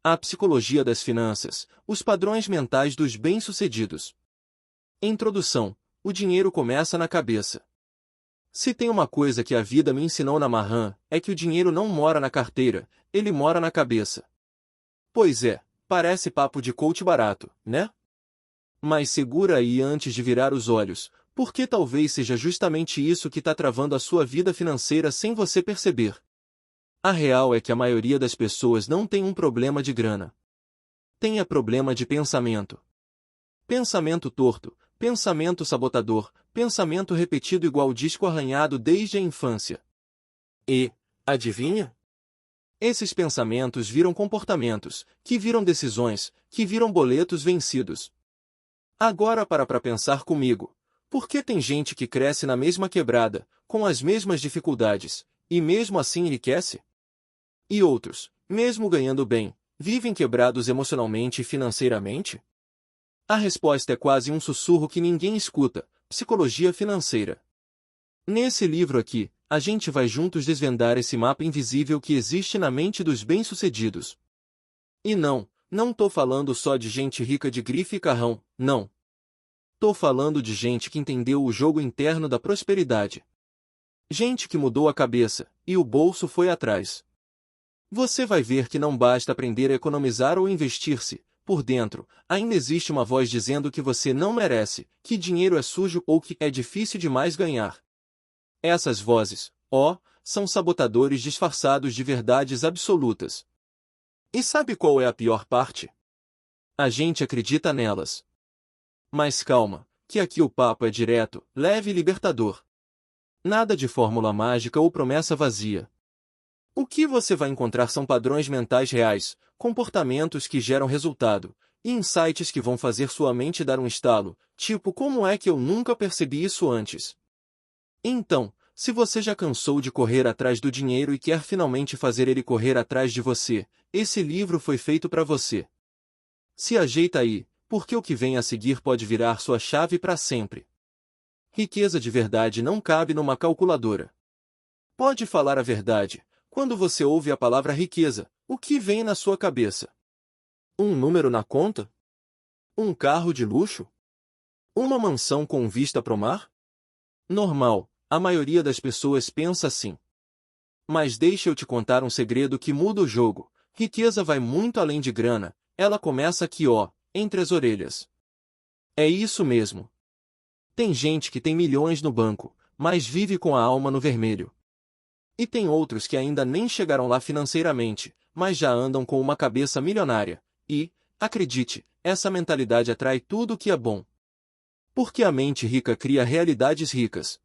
A psicologia das finanças, os padrões mentais dos bem-sucedidos. Introdução. O dinheiro começa na cabeça. Se tem uma coisa que a vida me ensinou na marrã, é que o dinheiro não mora na carteira, ele mora na cabeça. Pois é, parece papo de coach barato, né? Mas segura aí antes de virar os olhos, porque talvez seja justamente isso que está travando a sua vida financeira sem você perceber. A real é que a maioria das pessoas não tem um problema de grana. Tem problema de pensamento. Pensamento torto, pensamento sabotador, pensamento repetido igual disco arranhado desde a infância. E, adivinha? Esses pensamentos viram comportamentos, que viram decisões, que viram boletos vencidos. Agora para pensar comigo. Por que tem gente que cresce na mesma quebrada, com as mesmas dificuldades, e mesmo assim enriquece? E outros, mesmo ganhando bem, vivem quebrados emocionalmente e financeiramente? A resposta é quase um sussurro que ninguém escuta: psicologia financeira. Nesse livro aqui, a gente vai juntos desvendar esse mapa invisível que existe na mente dos bem-sucedidos. E não tô falando só de gente rica de grife e carrão, não. Tô falando de gente que entendeu o jogo interno da prosperidade. Gente que mudou a cabeça, e o bolso foi atrás. Você vai ver que não basta aprender a economizar ou investir-se. Por dentro, ainda existe uma voz dizendo que você não merece, que dinheiro é sujo ou que é difícil demais ganhar. Essas vozes, são sabotadores disfarçados de verdades absolutas. E sabe qual é a pior parte? A gente acredita nelas. Mas calma, que aqui o papo é direto, leve e libertador. Nada de fórmula mágica ou promessa vazia. O que você vai encontrar são padrões mentais reais, comportamentos que geram resultado, e insights que vão fazer sua mente dar um estalo, tipo como é que eu nunca percebi isso antes? Então, se você já cansou de correr atrás do dinheiro e quer finalmente fazer ele correr atrás de você, esse livro foi feito para você. Se ajeita aí, porque o que vem a seguir pode virar sua chave para sempre. Riqueza de verdade não cabe numa calculadora. Pode falar a verdade. Quando você ouve a palavra riqueza, o que vem na sua cabeça? Um número na conta? Um carro de luxo? Uma mansão com vista pro mar? Normal, a maioria das pessoas pensa assim. Mas deixa eu te contar um segredo que muda o jogo. Riqueza vai muito além de grana, ela começa aqui entre as orelhas. É isso mesmo. Tem gente que tem milhões no banco, mas vive com a alma no vermelho. E tem outros que ainda nem chegaram lá financeiramente, mas já andam com uma cabeça milionária. E, acredite, essa mentalidade atrai tudo o que é bom. Porque a mente rica cria realidades ricas.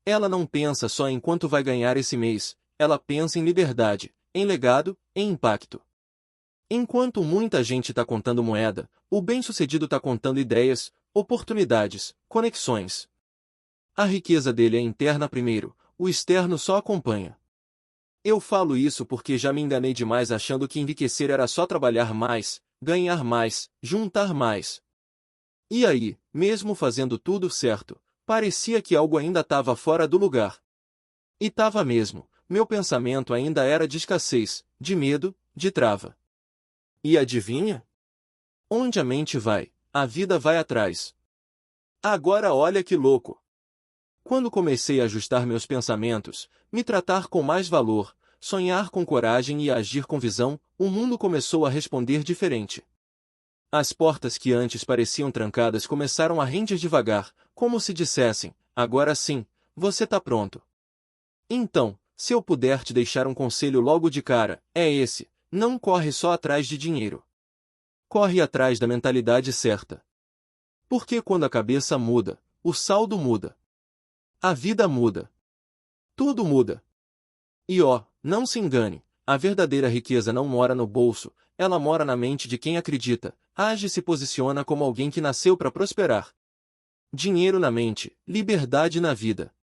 Ela não pensa só em quanto vai ganhar esse mês, ela pensa em liberdade, em legado, em impacto. Enquanto muita gente está contando moeda, o bem-sucedido está contando ideias, oportunidades, conexões. A riqueza dele é interna primeiro, o externo só acompanha. Eu falo isso porque já me enganei demais achando que enriquecer era só trabalhar mais, ganhar mais, juntar mais. E aí, mesmo fazendo tudo certo, parecia que algo ainda estava fora do lugar. E estava mesmo, meu pensamento ainda era de escassez, de medo, de trava. E adivinha? Onde a mente vai, a vida vai atrás. Agora olha que louco! Quando comecei a ajustar meus pensamentos, me tratar com mais valor, sonhar com coragem e agir com visão, o mundo começou a responder diferente. As portas que antes pareciam trancadas começaram a render devagar, como se dissessem, agora sim, você tá pronto. Então, se eu puder te deixar um conselho logo de cara, é esse: não corre só atrás de dinheiro. Corre atrás da mentalidade certa. Porque quando a cabeça muda, o saldo muda. A vida muda. Tudo muda. E não se engane, a verdadeira riqueza não mora no bolso, ela mora na mente de quem acredita, age e se posiciona como alguém que nasceu para prosperar. Dinheiro na mente, liberdade na vida.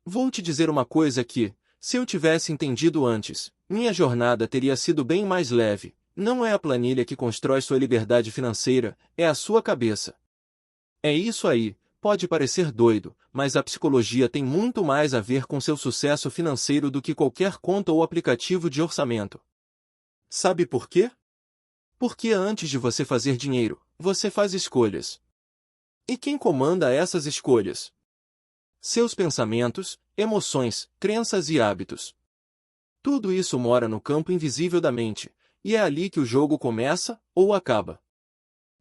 Vou te dizer uma coisa que, se eu tivesse entendido antes, minha jornada teria sido bem mais leve. Não é a planilha que constrói sua liberdade financeira, é a sua cabeça. É isso aí. Pode parecer doido, mas a psicologia tem muito mais a ver com seu sucesso financeiro do que qualquer conta ou aplicativo de orçamento. Sabe por quê? Porque antes de você fazer dinheiro, você faz escolhas. E quem comanda essas escolhas? Seus pensamentos, emoções, crenças e hábitos. Tudo isso mora no campo invisível da mente, e é ali que o jogo começa ou acaba.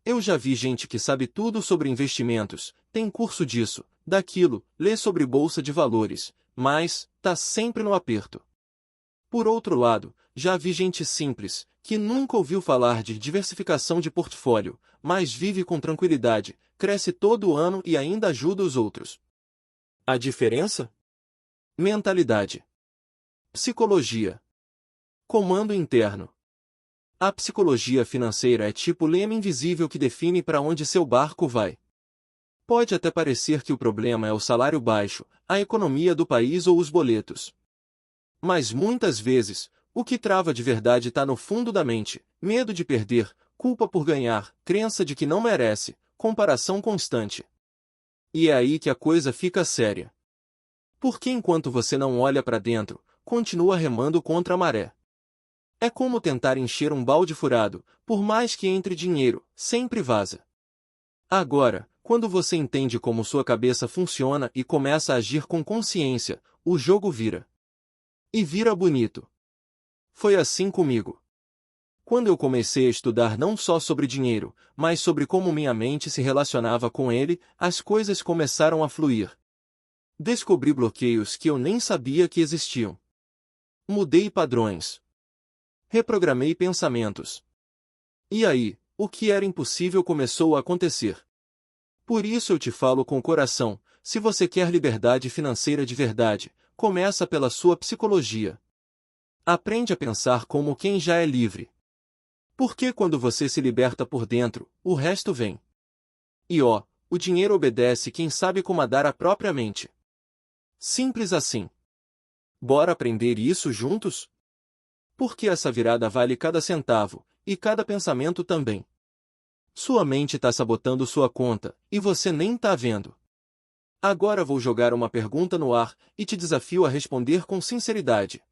Eu já vi gente que sabe tudo sobre investimentos, tem curso disso, daquilo, lê sobre bolsa de valores, mas tá sempre no aperto. Por outro lado, já vi gente simples, que nunca ouviu falar de diversificação de portfólio, mas vive com tranquilidade, cresce todo ano e ainda ajuda os outros. A diferença? Mentalidade. Psicologia. Comando interno. A psicologia financeira é tipo leme invisível que define para onde seu barco vai. Pode até parecer que o problema é o salário baixo, a economia do país ou os boletos. Mas muitas vezes, o que trava de verdade está no fundo da mente: medo de perder, culpa por ganhar, crença de que não merece, comparação constante. E é aí que a coisa fica séria. Porque enquanto você não olha para dentro, continua remando contra a maré. É como tentar encher um balde furado, por mais que entre dinheiro, sempre vaza. Agora, quando você entende como sua cabeça funciona e começa a agir com consciência, o jogo vira. E vira bonito. Foi assim comigo. Quando eu comecei a estudar não só sobre dinheiro, mas sobre como minha mente se relacionava com ele, as coisas começaram a fluir. Descobri bloqueios que eu nem sabia que existiam. Mudei padrões. Reprogramei pensamentos. E aí, o que era impossível começou a acontecer. Por isso eu te falo com o coração: se você quer liberdade financeira de verdade, começa pela sua psicologia. Aprende a pensar como quem já é livre. Porque quando você se liberta por dentro, o resto vem. E o dinheiro obedece quem sabe comandar a própria mente. Simples assim. Bora aprender isso juntos? Porque essa virada vale cada centavo, e cada pensamento também. Sua mente está sabotando sua conta, e você nem tá vendo. Agora vou jogar uma pergunta no ar, e te desafio a responder com sinceridade.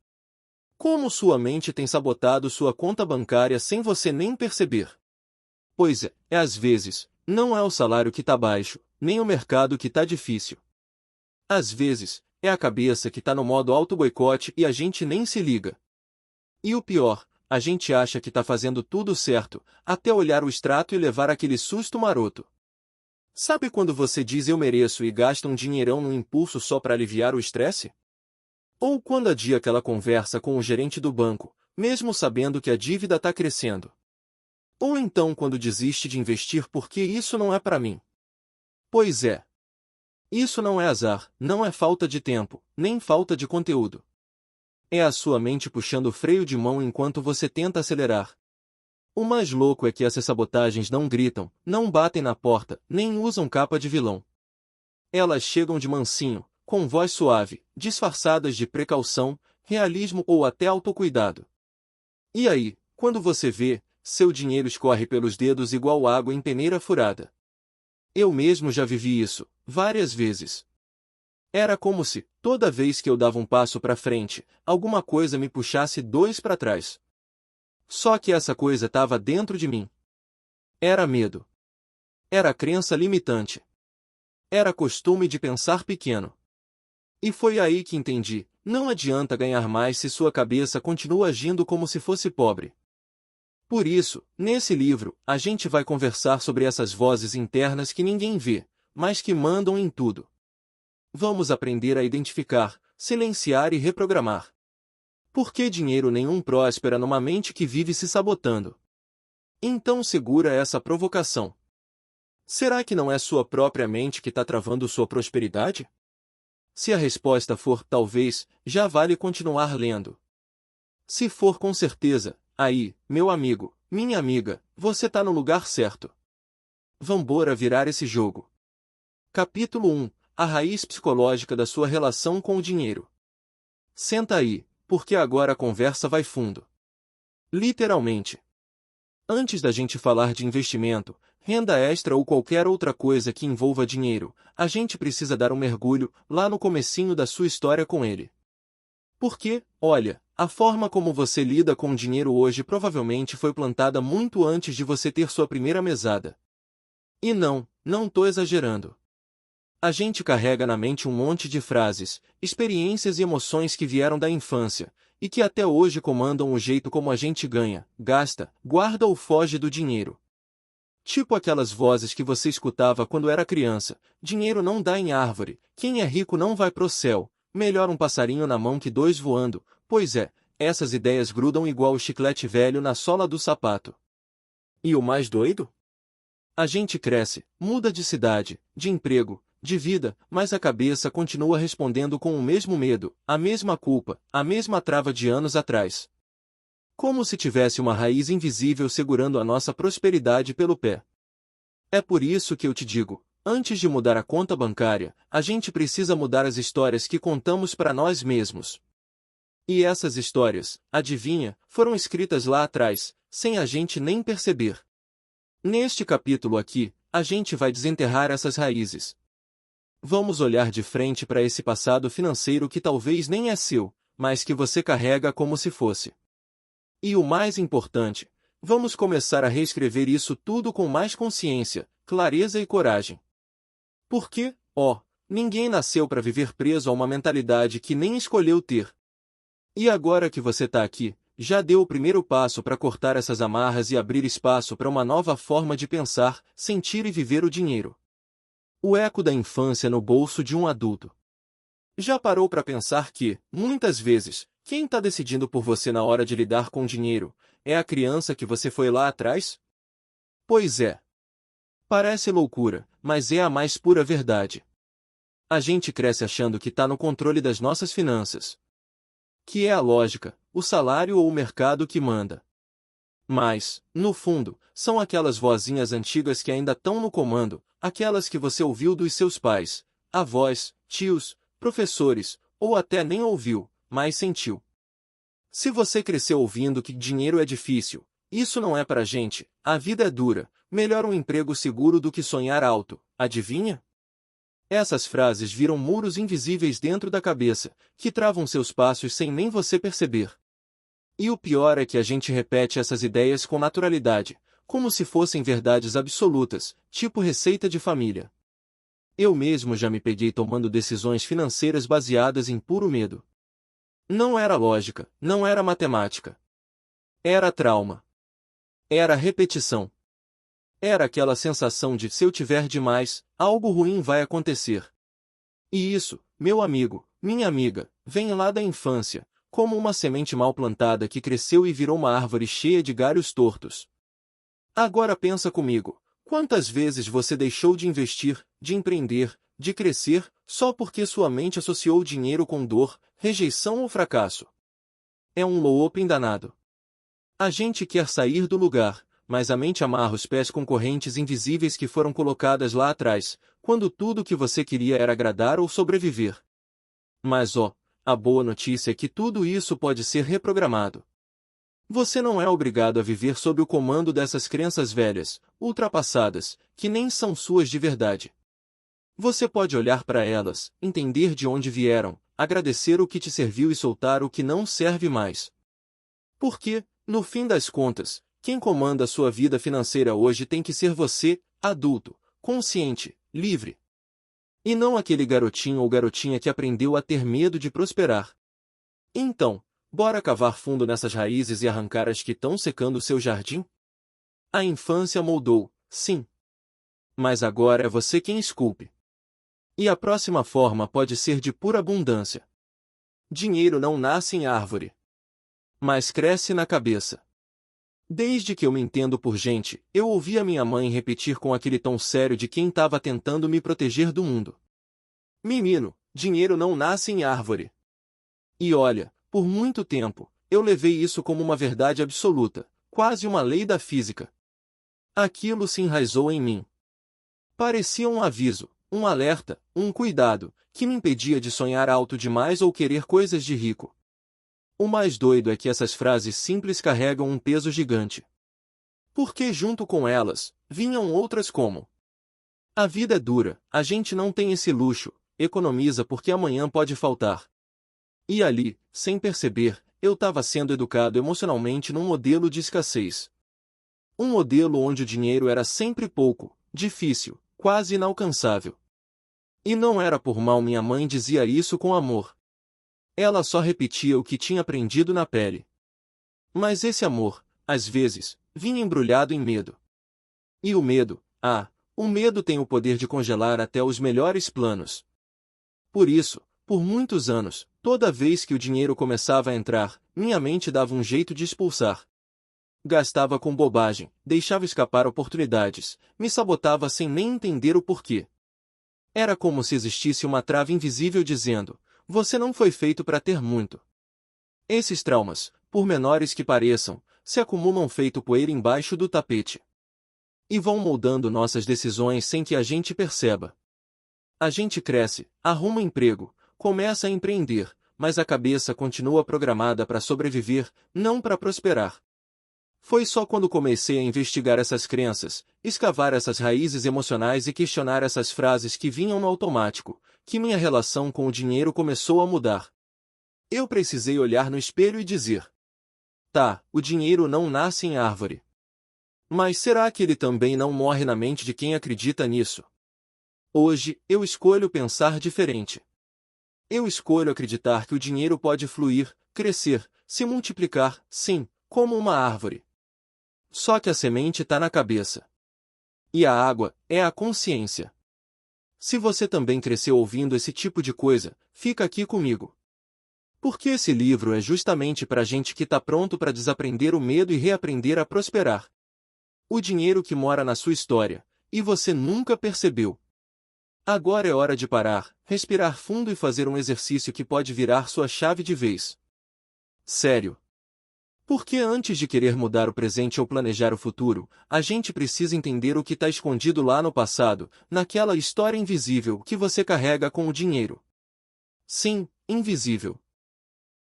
Como sua mente tem sabotado sua conta bancária sem você nem perceber? Pois às vezes, não é o salário que tá baixo, nem o mercado que tá difícil. Às vezes, é a cabeça que tá no modo auto-boicote e a gente nem se liga. E o pior, a gente acha que tá fazendo tudo certo, até olhar o extrato e levar aquele susto maroto. Sabe quando você diz eu mereço e gasta um dinheirão no impulso só para aliviar o estresse? Ou quando adia aquela conversa com o gerente do banco, mesmo sabendo que a dívida tá crescendo? Ou então quando desiste de investir porque isso não é para mim? Pois é. Isso não é azar, não é falta de tempo, nem falta de conteúdo. É a sua mente puxando o freio de mão enquanto você tenta acelerar. O mais louco é que essas sabotagens não gritam, não batem na porta, nem usam capa de vilão. Elas chegam de mansinho, com voz suave, disfarçadas de precaução, realismo ou até autocuidado. E aí, quando você vê, seu dinheiro escorre pelos dedos igual água em peneira furada. Eu mesmo já vivi isso, várias vezes. Era como se, toda vez que eu dava um passo para frente, alguma coisa me puxasse 2 para trás. Só que essa coisa estava dentro de mim. Era medo. Era crença limitante. Era costume de pensar pequeno. E foi aí que entendi: não adianta ganhar mais se sua cabeça continua agindo como se fosse pobre. Por isso, nesse livro, a gente vai conversar sobre essas vozes internas que ninguém vê, mas que mandam em tudo. Vamos aprender a identificar, silenciar e reprogramar. Por que dinheiro nenhum próspera numa mente que vive se sabotando? Então segura essa provocação. Será que não é sua própria mente que está travando sua prosperidade? Se a resposta for talvez, já vale continuar lendo. Se for com certeza, aí, meu amigo, minha amiga, você está no lugar certo. Vambora virar esse jogo. Capítulo 1. A raiz psicológica da sua relação com o dinheiro. Senta aí, porque agora a conversa vai fundo. Literalmente. Antes da gente falar de investimento, renda extra ou qualquer outra coisa que envolva dinheiro, a gente precisa dar um mergulho lá no comecinho da sua história com ele. Porque, olha, A forma como você lida com o dinheiro hoje provavelmente foi plantada muito antes de você ter sua primeira mesada. E não tô exagerando. A gente carrega na mente um monte de frases, experiências e emoções que vieram da infância, e que até hoje comandam o jeito como a gente ganha, gasta, guarda ou foge do dinheiro. Tipo aquelas vozes que você escutava quando era criança: dinheiro não dá em árvore, quem é rico não vai pro céu, melhor um passarinho na mão que dois voando. Pois é, essas ideias grudam igual o chiclete velho na sola do sapato. E o mais doido? A gente cresce, muda de cidade, de emprego, de vida, mas a cabeça continua respondendo com o mesmo medo, a mesma culpa, a mesma trava de anos atrás. Como se tivesse uma raiz invisível segurando a nossa prosperidade pelo pé. É por isso que eu te digo, antes de mudar a conta bancária, a gente precisa mudar as histórias que contamos para nós mesmos. E essas histórias, adivinha, foram escritas lá atrás, sem a gente nem perceber. Neste capítulo aqui, a gente vai desenterrar essas raízes. Vamos olhar de frente para esse passado financeiro que talvez nem é seu, mas que você carrega como se fosse. E o mais importante, vamos começar a reescrever isso tudo com mais consciência, clareza e coragem. Porque, ninguém nasceu para viver preso a uma mentalidade que nem escolheu ter. E agora que você está aqui, já deu o primeiro passo para cortar essas amarras e abrir espaço para uma nova forma de pensar, sentir e viver o dinheiro. O eco da infância no bolso de um adulto. Já parou para pensar que, muitas vezes, quem está decidindo por você na hora de lidar com o dinheiro é a criança que você foi lá atrás? Pois é. Parece loucura, mas é a mais pura verdade. A gente cresce achando que está no controle das nossas finanças. Que é a lógica, o salário ou o mercado que manda. Mas, no fundo, são aquelas vozinhas antigas que ainda estão no comando, aquelas que você ouviu dos seus pais, avós, tios, professores, ou até nem ouviu, mas sentiu. Se você cresceu ouvindo que dinheiro é difícil, isso não é pra gente, a vida é dura, melhor um emprego seguro do que sonhar alto, adivinha? Essas frases viram muros invisíveis dentro da cabeça, que travam seus passos sem nem você perceber. E o pior é que a gente repete essas ideias com naturalidade, como se fossem verdades absolutas, tipo receita de família. Eu mesmo já me peguei tomando decisões financeiras baseadas em puro medo. Não era lógica, não era matemática. Era trauma. Era repetição. Era aquela sensação de se eu tiver demais, algo ruim vai acontecer. E isso, meu amigo, minha amiga, vem lá da infância, como uma semente mal plantada que cresceu e virou uma árvore cheia de galhos tortos. Agora pensa comigo, quantas vezes você deixou de investir, de empreender, de crescer, só porque sua mente associou o dinheiro com dor, rejeição ou fracasso? É um looping danado. A gente quer sair do lugar, mas a mente amarra os pés com correntes invisíveis que foram colocadas lá atrás, quando tudo o que você queria era agradar ou sobreviver. Mas a boa notícia é que tudo isso pode ser reprogramado. Você não é obrigado a viver sob o comando dessas crenças velhas, ultrapassadas, que nem são suas de verdade. Você pode olhar para elas, entender de onde vieram, agradecer o que te serviu e soltar o que não serve mais. Porque, no fim das contas, quem comanda a sua vida financeira hoje tem que ser você, adulto, consciente, livre. E não aquele garotinho ou garotinha que aprendeu a ter medo de prosperar. Então, bora cavar fundo nessas raízes e arrancar as que estão secando o seu jardim? A infância moldou, sim. Mas agora é você quem esculpe. E a próxima forma pode ser de pura abundância. Dinheiro não nasce em árvore, mas cresce na cabeça. Desde que eu me entendo por gente, eu ouvi a minha mãe repetir com aquele tom sério de quem estava tentando me proteger do mundo. Menino, dinheiro não nasce em árvore. E olha, por muito tempo, eu levei isso como uma verdade absoluta, quase uma lei da física. Aquilo se enraizou em mim. Parecia um aviso, um alerta, um cuidado, que me impedia de sonhar alto demais ou querer coisas de rico. O mais doido é que essas frases simples carregam um peso gigante. Porque junto com elas, vinham outras como: a vida é dura, a gente não tem esse luxo, economiza porque amanhã pode faltar. E ali, sem perceber, eu estava sendo educado emocionalmente num modelo de escassez. Um modelo onde o dinheiro era sempre pouco, difícil, quase inalcançável. E não era por mal, minha mãe dizia isso com amor. Ela só repetia o que tinha aprendido na pele. Mas esse amor, às vezes, vinha embrulhado em medo. E o medo tem o poder de congelar até os melhores planos. Por isso, por muitos anos, toda vez que o dinheiro começava a entrar, minha mente dava um jeito de expulsar. Gastava com bobagem, deixava escapar oportunidades, me sabotava sem nem entender o porquê. Era como se existisse uma trave invisível dizendo: você não foi feito para ter muito. Esses traumas, por menores que pareçam, se acumulam feito poeira embaixo do tapete. E vão moldando nossas decisões sem que a gente perceba. A gente cresce, arruma emprego, começa a empreender, mas a cabeça continua programada para sobreviver, não para prosperar. Foi só quando comecei a investigar essas crenças, escavar essas raízes emocionais e questionar essas frases que vinham no automático, que minha relação com o dinheiro começou a mudar. Eu precisei olhar no espelho e dizer: tá, o dinheiro não nasce em árvore. Mas será que ele também não morre na mente de quem acredita nisso? Hoje, eu escolho pensar diferente. Eu escolho acreditar que o dinheiro pode fluir, crescer, se multiplicar, sim, como uma árvore. Só que a semente está na cabeça. E a água é a consciência. Se você também cresceu ouvindo esse tipo de coisa, fica aqui comigo. Porque esse livro é justamente para gente que está pronto para desaprender o medo e reaprender a prosperar. O dinheiro que mora na sua história, e você nunca percebeu. Agora é hora de parar, respirar fundo e fazer um exercício que pode virar sua chave de vez. Sério. Porque antes de querer mudar o presente ou planejar o futuro, a gente precisa entender o que está escondido lá no passado, naquela história invisível que você carrega com o dinheiro. Sim, invisível.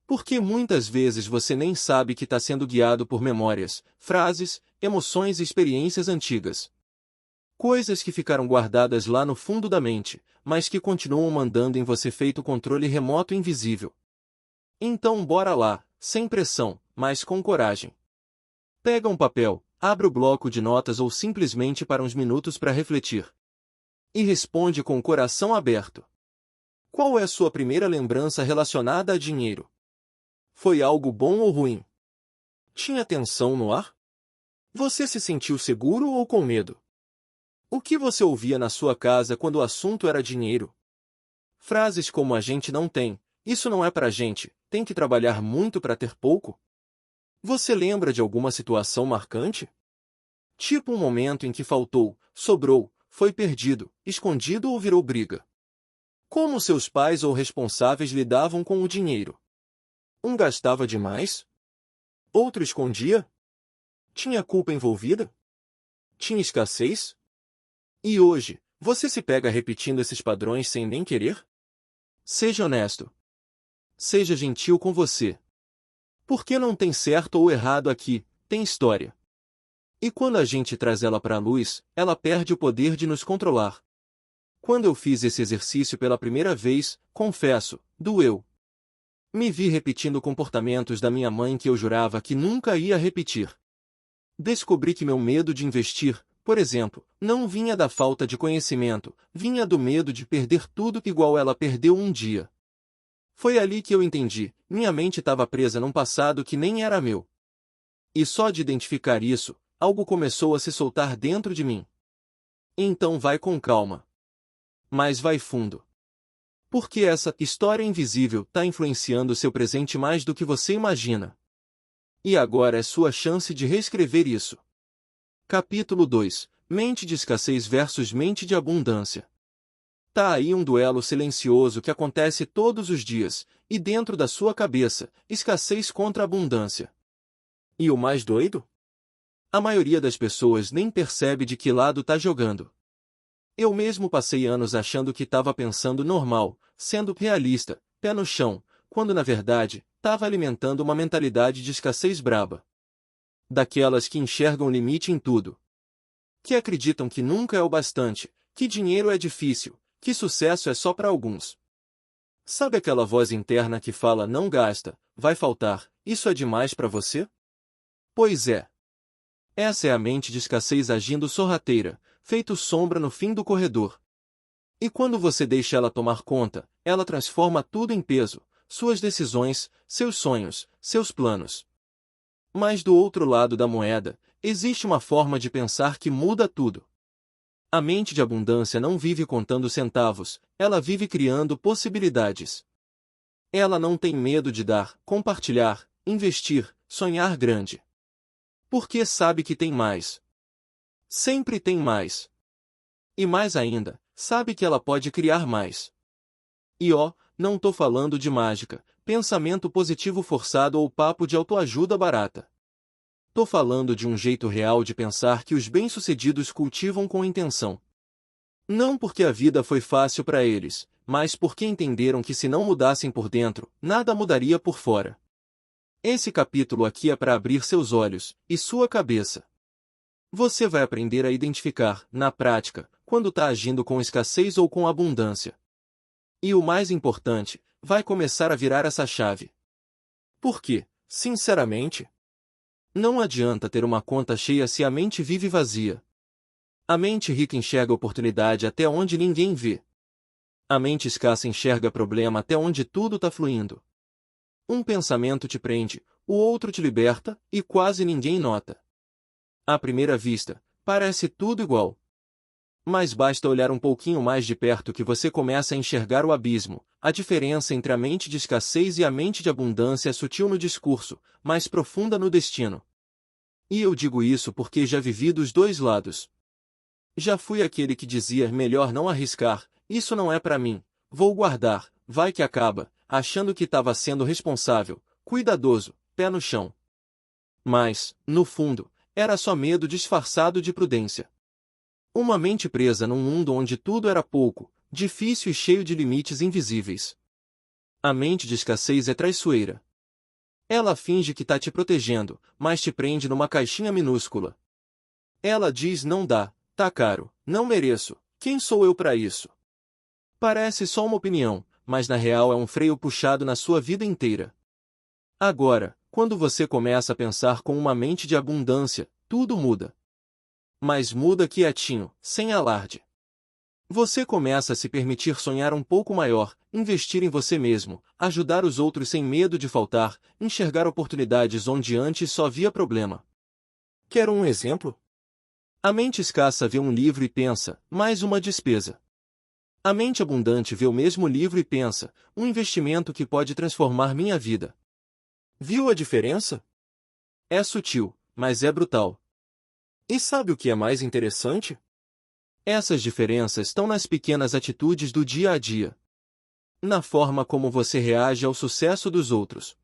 Porque muitas vezes você nem sabe que está sendo guiado por memórias, frases, emoções e experiências antigas. Coisas que ficaram guardadas lá no fundo da mente, mas que continuam mandando em você feito controle remoto e invisível. Então bora lá, sem pressão, mas com coragem. Pega um papel, abre o bloco de notas ou simplesmente para uns minutos para refletir. E responde com o coração aberto. Qual é a sua primeira lembrança relacionada a dinheiro? Foi algo bom ou ruim? Tinha tensão no ar? Você se sentiu seguro ou com medo? O que você ouvia na sua casa quando o assunto era dinheiro? Frases como a gente não tem, isso não é pra gente, tem que trabalhar muito para ter pouco? Você lembra de alguma situação marcante? Tipo um momento em que faltou, sobrou, foi perdido, escondido ou virou briga. Como seus pais ou responsáveis lidavam com o dinheiro? Um gastava demais? Outro escondia? Tinha culpa envolvida? Tinha escassez? E hoje, você se pega repetindo esses padrões sem nem querer? Seja honesto. Seja gentil com você. Porque não tem certo ou errado aqui, tem história. E quando a gente traz ela para a luz, ela perde o poder de nos controlar. Quando eu fiz esse exercício pela primeira vez, confesso, doeu. Me vi repetindo comportamentos da minha mãe que eu jurava que nunca ia repetir. Descobri que meu medo de investir, por exemplo, não vinha da falta de conhecimento, vinha do medo de perder tudo igual ela perdeu um dia. Foi ali que eu entendi, minha mente estava presa num passado que nem era meu. E só de identificar isso, algo começou a se soltar dentro de mim. Então vai com calma. Mas vai fundo. Porque essa história invisível está influenciando seu presente mais do que você imagina. E agora é sua chance de reescrever isso. Capítulo 2. Mente de escassez versus mente de abundância. Tá aí um duelo silencioso que acontece todos os dias, e dentro da sua cabeça, escassez contra abundância. E o mais doido? A maioria das pessoas nem percebe de que lado tá jogando. Eu mesmo passei anos achando que estava pensando normal, sendo realista, pé no chão, quando na verdade, estava alimentando uma mentalidade de escassez braba. Daquelas que enxergam limite em tudo. Que acreditam que nunca é o bastante, que dinheiro é difícil, que sucesso é só para alguns. Sabe aquela voz interna que fala não gasta, vai faltar, isso é demais para você? Pois é. Essa é a mente de escassez agindo sorrateira, feito sombra no fim do corredor. E quando você deixa ela tomar conta, ela transforma tudo em peso, suas decisões, seus sonhos, seus planos. Mas do outro lado da moeda, existe uma forma de pensar que muda tudo. A mente de abundância não vive contando centavos, ela vive criando possibilidades. Ela não tem medo de dar, compartilhar, investir, sonhar grande. Porque sabe que tem mais. Sempre tem mais. E mais ainda, sabe que ela pode criar mais. E não tô falando de mágica, pensamento positivo forçado ou papo de autoajuda barata. Tô falando de um jeito real de pensar que os bem-sucedidos cultivam com intenção. Não porque a vida foi fácil para eles, mas porque entenderam que se não mudassem por dentro, nada mudaria por fora. Esse capítulo aqui é para abrir seus olhos e sua cabeça. Você vai aprender a identificar, na prática, quando está agindo com escassez ou com abundância. E o mais importante, vai começar a virar essa chave. Porque, sinceramente, não adianta ter uma conta cheia se a mente vive vazia. A mente rica enxerga oportunidade até onde ninguém vê. A mente escassa enxerga problema até onde tudo está fluindo. Um pensamento te prende, o outro te liberta, e quase ninguém nota. À primeira vista, parece tudo igual. Mas basta olhar um pouquinho mais de perto que você começa a enxergar o abismo. A diferença entre a mente de escassez e a mente de abundância é sutil no discurso, mas profunda no destino. E eu digo isso porque já vivi dos dois lados. Já fui aquele que dizia melhor não arriscar, isso não é para mim, vou guardar, vai que acaba, achando que estava sendo responsável, cuidadoso, pé no chão. Mas, no fundo, era só medo disfarçado de prudência. Uma mente presa num mundo onde tudo era pouco, difícil e cheio de limites invisíveis. A mente de escassez é traiçoeira. Ela finge que está te protegendo, mas te prende numa caixinha minúscula. Ela diz não dá, tá caro, não mereço, quem sou eu para isso? Parece só uma opinião, mas na real é um freio puxado na sua vida inteira. Agora, quando você começa a pensar com uma mente de abundância, tudo muda. Mas muda quietinho, sem alarde. Você começa a se permitir sonhar um pouco maior, investir em você mesmo, ajudar os outros sem medo de faltar, enxergar oportunidades onde antes só via problema. Quer um exemplo? A mente escassa vê um livro e pensa, mais uma despesa. A mente abundante vê o mesmo livro e pensa, um investimento que pode transformar minha vida. Viu a diferença? É sutil, mas é brutal. E sabe o que é mais interessante? Essas diferenças estão nas pequenas atitudes do dia a dia. Na forma como você reage ao sucesso dos outros.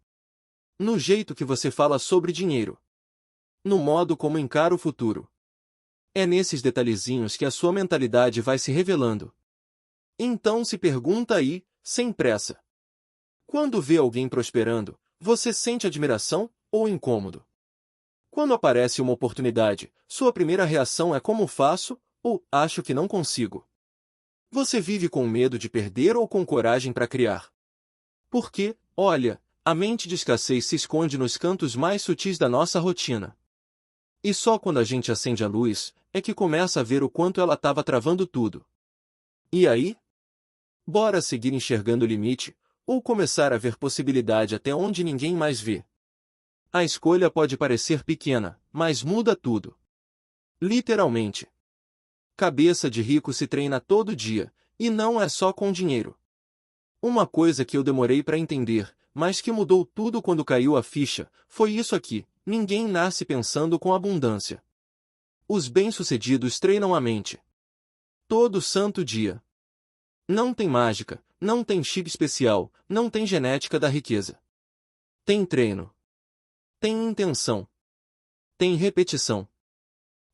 No jeito que você fala sobre dinheiro. No modo como encara o futuro. É nesses detalhezinhos que a sua mentalidade vai se revelando. Então se pergunta aí, sem pressa. Quando vê alguém prosperando, você sente admiração ou incômodo? Quando aparece uma oportunidade, sua primeira reação é como faço, ou acho que não consigo. Você vive com medo de perder ou com coragem para criar? Porque, olha, a mente de escassez se esconde nos cantos mais sutis da nossa rotina. E só quando a gente acende a luz, é que começa a ver o quanto ela estava travando tudo. E aí? Bora seguir enxergando o limite, ou começar a ver possibilidade até onde ninguém mais vê. A escolha pode parecer pequena, mas muda tudo. Literalmente. Cabeça de rico se treina todo dia, e não é só com dinheiro. Uma coisa que eu demorei para entender, mas que mudou tudo quando caiu a ficha, foi isso aqui: ninguém nasce pensando com abundância. Os bem-sucedidos treinam a mente. Todo santo dia. Não tem mágica, não tem chip especial, não tem genética da riqueza. Tem treino. Tem intenção. Tem repetição.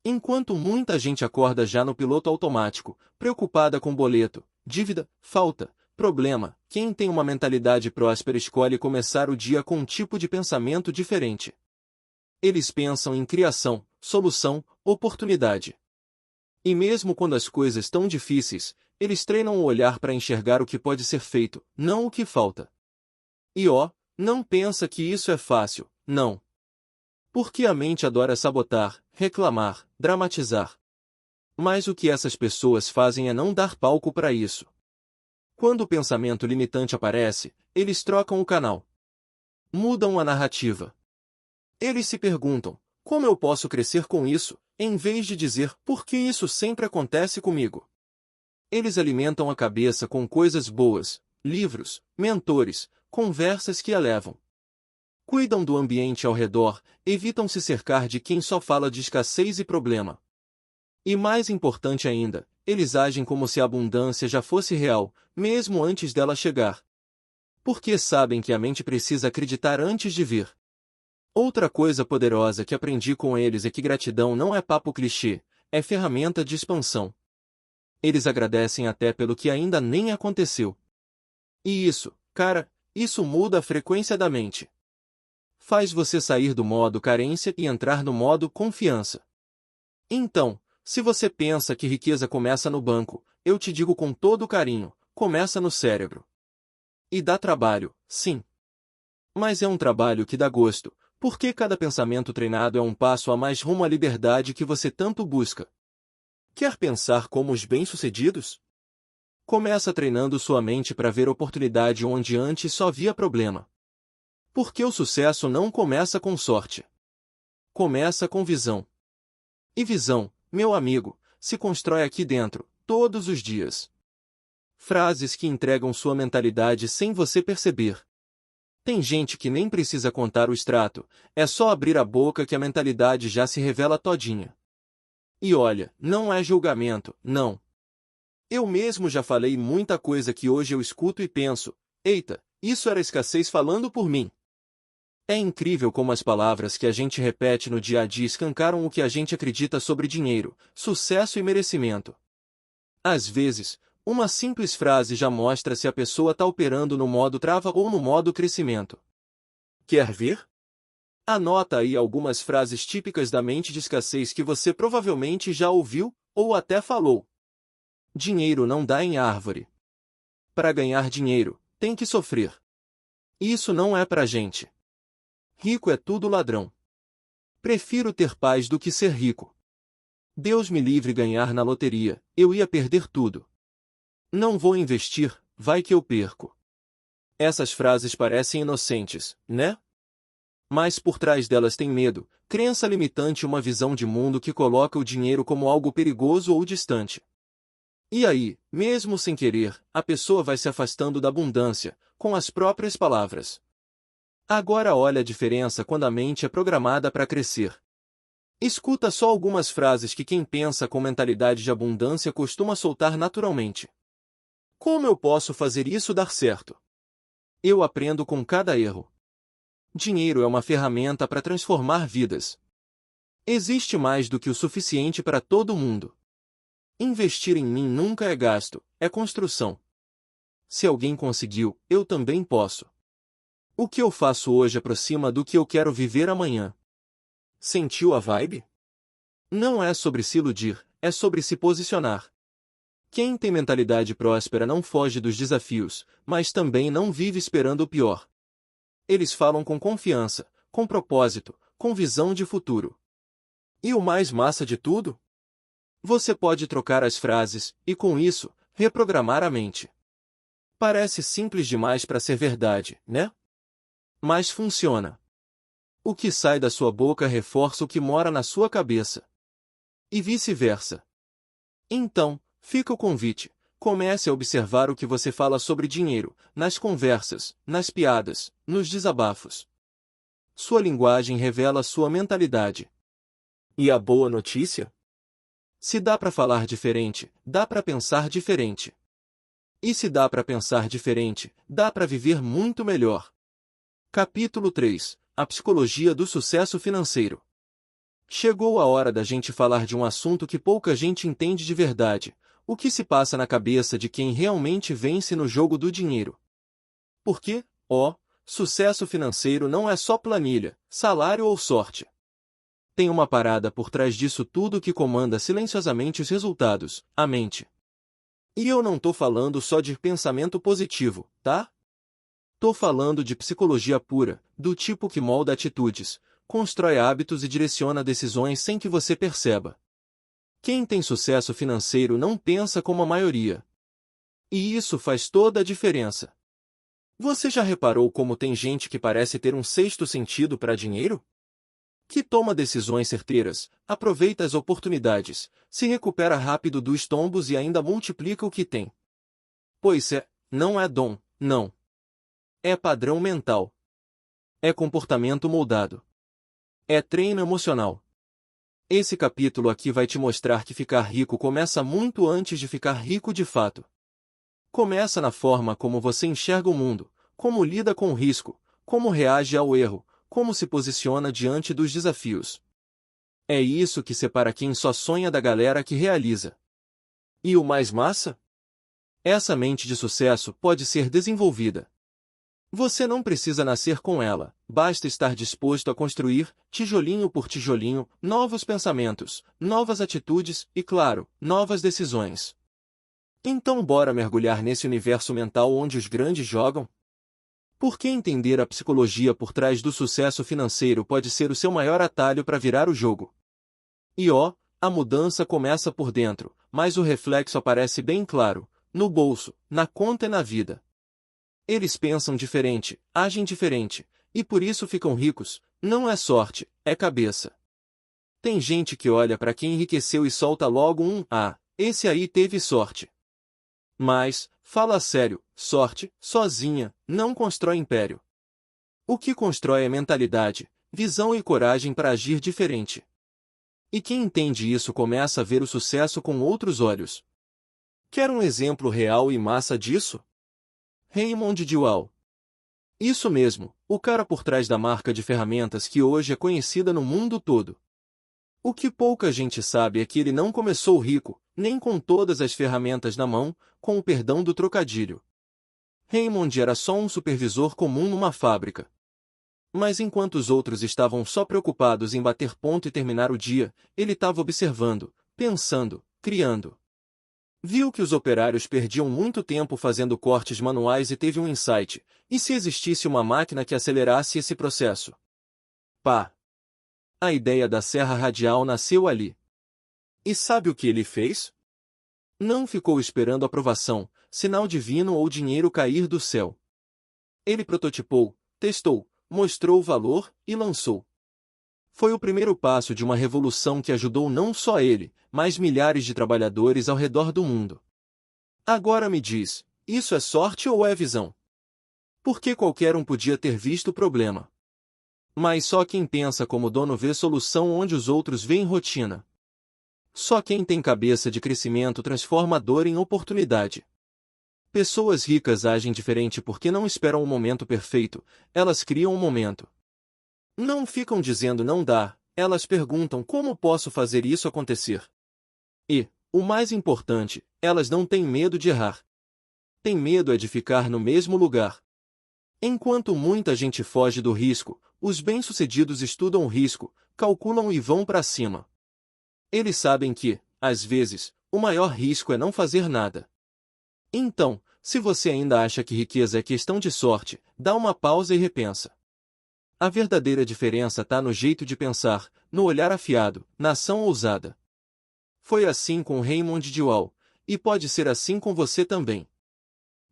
Enquanto muita gente acorda já no piloto automático, preocupada com boleto, dívida, falta, problema, quem tem uma mentalidade próspera escolhe começar o dia com um tipo de pensamento diferente. Eles pensam em criação, solução, oportunidade. E mesmo quando as coisas estão difíceis, eles treinam o olhar para enxergar o que pode ser feito, não o que falta. E Não pensa que isso é fácil, não. Porque a mente adora sabotar, reclamar, dramatizar. Mas o que essas pessoas fazem é não dar palco para isso. Quando o pensamento limitante aparece, eles trocam o canal. Mudam a narrativa. Eles se perguntam, como eu posso crescer com isso, em vez de dizer, por que isso sempre acontece comigo? Eles alimentam a cabeça com coisas boas, livros, mentores, conversas que a levam. Cuidam do ambiente ao redor, evitam se cercar de quem só fala de escassez e problema. E mais importante ainda, eles agem como se a abundância já fosse real, mesmo antes dela chegar. Porque sabem que a mente precisa acreditar antes de vir. Outra coisa poderosa que aprendi com eles é que gratidão não é papo clichê, é ferramenta de expansão. Eles agradecem até pelo que ainda nem aconteceu. E isso, cara, isso muda a frequência da mente. Faz você sair do modo carência e entrar no modo confiança. Então, se você pensa que riqueza começa no banco, eu te digo com todo carinho, começa no cérebro. E dá trabalho, sim. Mas é um trabalho que dá gosto, porque cada pensamento treinado é um passo a mais rumo à liberdade que você tanto busca. Quer pensar como os bem-sucedidos? Começa treinando sua mente para ver oportunidade onde antes só via problema. Porque o sucesso não começa com sorte. Começa com visão. E visão, meu amigo, se constrói aqui dentro, todos os dias. Frases que entregam sua mentalidade sem você perceber. Tem gente que nem precisa contar o extrato, é só abrir a boca que a mentalidade já se revela todinha. E olha, não é julgamento, não. Eu mesmo já falei muita coisa que hoje eu escuto e penso, eita, isso era escassez falando por mim. É incrível como as palavras que a gente repete no dia a dia escancaram o que a gente acredita sobre dinheiro, sucesso e merecimento. Às vezes, uma simples frase já mostra se a pessoa está operando no modo trava ou no modo crescimento. Quer ver? Anota aí algumas frases típicas da mente de escassez que você provavelmente já ouviu, ou até falou. Dinheiro não dá em árvore. Para ganhar dinheiro, tem que sofrer. Isso não é pra gente. Rico é tudo ladrão. Prefiro ter paz do que ser rico. Deus me livre ganhar na loteria, eu ia perder tudo. Não vou investir, vai que eu perco. Essas frases parecem inocentes, né? Mas por trás delas tem medo, crença limitante e uma visão de mundo que coloca o dinheiro como algo perigoso ou distante. E aí, mesmo sem querer, a pessoa vai se afastando da abundância, com as próprias palavras. Agora olha a diferença quando a mente é programada para crescer. Escuta só algumas frases que quem pensa com mentalidade de abundância costuma soltar naturalmente. Como eu posso fazer isso dar certo? Eu aprendo com cada erro. Dinheiro é uma ferramenta para transformar vidas. Existe mais do que o suficiente para todo mundo. Investir em mim nunca é gasto, é construção. Se alguém conseguiu, eu também posso. O que eu faço hoje aproxima do que eu quero viver amanhã. Sentiu a vibe? Não é sobre se iludir, é sobre se posicionar. Quem tem mentalidade próspera não foge dos desafios, mas também não vive esperando o pior. Eles falam com confiança, com propósito, com visão de futuro. E o mais massa de tudo? Você pode trocar as frases, e com isso, reprogramar a mente. Parece simples demais para ser verdade, né? Mas funciona. O que sai da sua boca reforça o que mora na sua cabeça. E vice-versa. Então, fica o convite. Comece a observar o que você fala sobre dinheiro, nas conversas, nas piadas, nos desabafos. Sua linguagem revela sua mentalidade. E a boa notícia? Se dá para falar diferente, dá para pensar diferente. E se dá para pensar diferente, dá para viver muito melhor. Capítulo 3. A psicologia do sucesso financeiro. Chegou a hora da gente falar de um assunto que pouca gente entende de verdade. O que se passa na cabeça de quem realmente vence no jogo do dinheiro. Porque, sucesso financeiro não é só planilha, salário ou sorte. Tem uma parada por trás disso tudo que comanda silenciosamente os resultados, a mente. E eu não tô falando só de pensamento positivo, tá? Tô falando de psicologia pura, do tipo que molda atitudes, constrói hábitos e direciona decisões sem que você perceba. Quem tem sucesso financeiro não pensa como a maioria. E isso faz toda a diferença. Você já reparou como tem gente que parece ter um sexto sentido para dinheiro? Que toma decisões certeiras, aproveita as oportunidades, se recupera rápido dos tombos e ainda multiplica o que tem. Pois não é dom, não. É padrão mental. É comportamento moldado. É treino emocional. Esse capítulo aqui vai te mostrar que ficar rico começa muito antes de ficar rico de fato. Começa na forma como você enxerga o mundo, como lida com o risco, como reage ao erro, como se posiciona diante dos desafios. É isso que separa quem só sonha da galera que realiza. E o mais massa? Essa mente de sucesso pode ser desenvolvida. Você não precisa nascer com ela, basta estar disposto a construir, tijolinho por tijolinho, novos pensamentos, novas atitudes e, claro, novas decisões. Então bora mergulhar nesse universo mental onde os grandes jogam? Porque entender a psicologia por trás do sucesso financeiro pode ser o seu maior atalho para virar o jogo. E a mudança começa por dentro, mas o reflexo aparece bem claro, no bolso, na conta e na vida. Eles pensam diferente, agem diferente, e por isso ficam ricos. Não é sorte, é cabeça. Tem gente que olha para quem enriqueceu e solta logo esse aí teve sorte. Mas, fala sério, sorte, sozinha, não constrói império. O que constrói é mentalidade, visão e coragem para agir diferente. E quem entende isso começa a ver o sucesso com outros olhos. Quer um exemplo real e massa disso? Raymond Dual. Isso mesmo, o cara por trás da marca de ferramentas que hoje é conhecida no mundo todo. O que pouca gente sabe é que ele não começou rico, nem com todas as ferramentas na mão, com o perdão do trocadilho. Raymond era só um supervisor comum numa fábrica. Mas enquanto os outros estavam só preocupados em bater ponto e terminar o dia, ele estava observando, pensando, criando. Viu que os operários perdiam muito tempo fazendo cortes manuais e teve um insight: e se existisse uma máquina que acelerasse esse processo? Pá! A ideia da serra radial nasceu ali. E sabe o que ele fez? Não ficou esperando aprovação, sinal divino ou dinheiro cair do céu. Ele prototipou, testou, mostrou o valor e lançou. Foi o primeiro passo de uma revolução que ajudou não só ele, mas milhares de trabalhadores ao redor do mundo. Agora me diz, isso é sorte ou é visão? Porque qualquer um podia ter visto o problema. Mas só quem pensa como dono vê solução onde os outros veem rotina. Só quem tem cabeça de crescimento transforma a dor em oportunidade. Pessoas ricas agem diferente porque não esperam o momento perfeito, elas criam o momento. Não ficam dizendo não dá, elas perguntam como posso fazer isso acontecer. E, o mais importante, elas não têm medo de errar. Tem medo é de ficar no mesmo lugar. Enquanto muita gente foge do risco, os bem-sucedidos estudam o risco, calculam e vão para cima. Eles sabem que, às vezes, o maior risco é não fazer nada. Então, se você ainda acha que riqueza é questão de sorte, dá uma pausa e repensa. A verdadeira diferença está no jeito de pensar, no olhar afiado, na ação ousada. Foi assim com Raymond Dual, e pode ser assim com você também.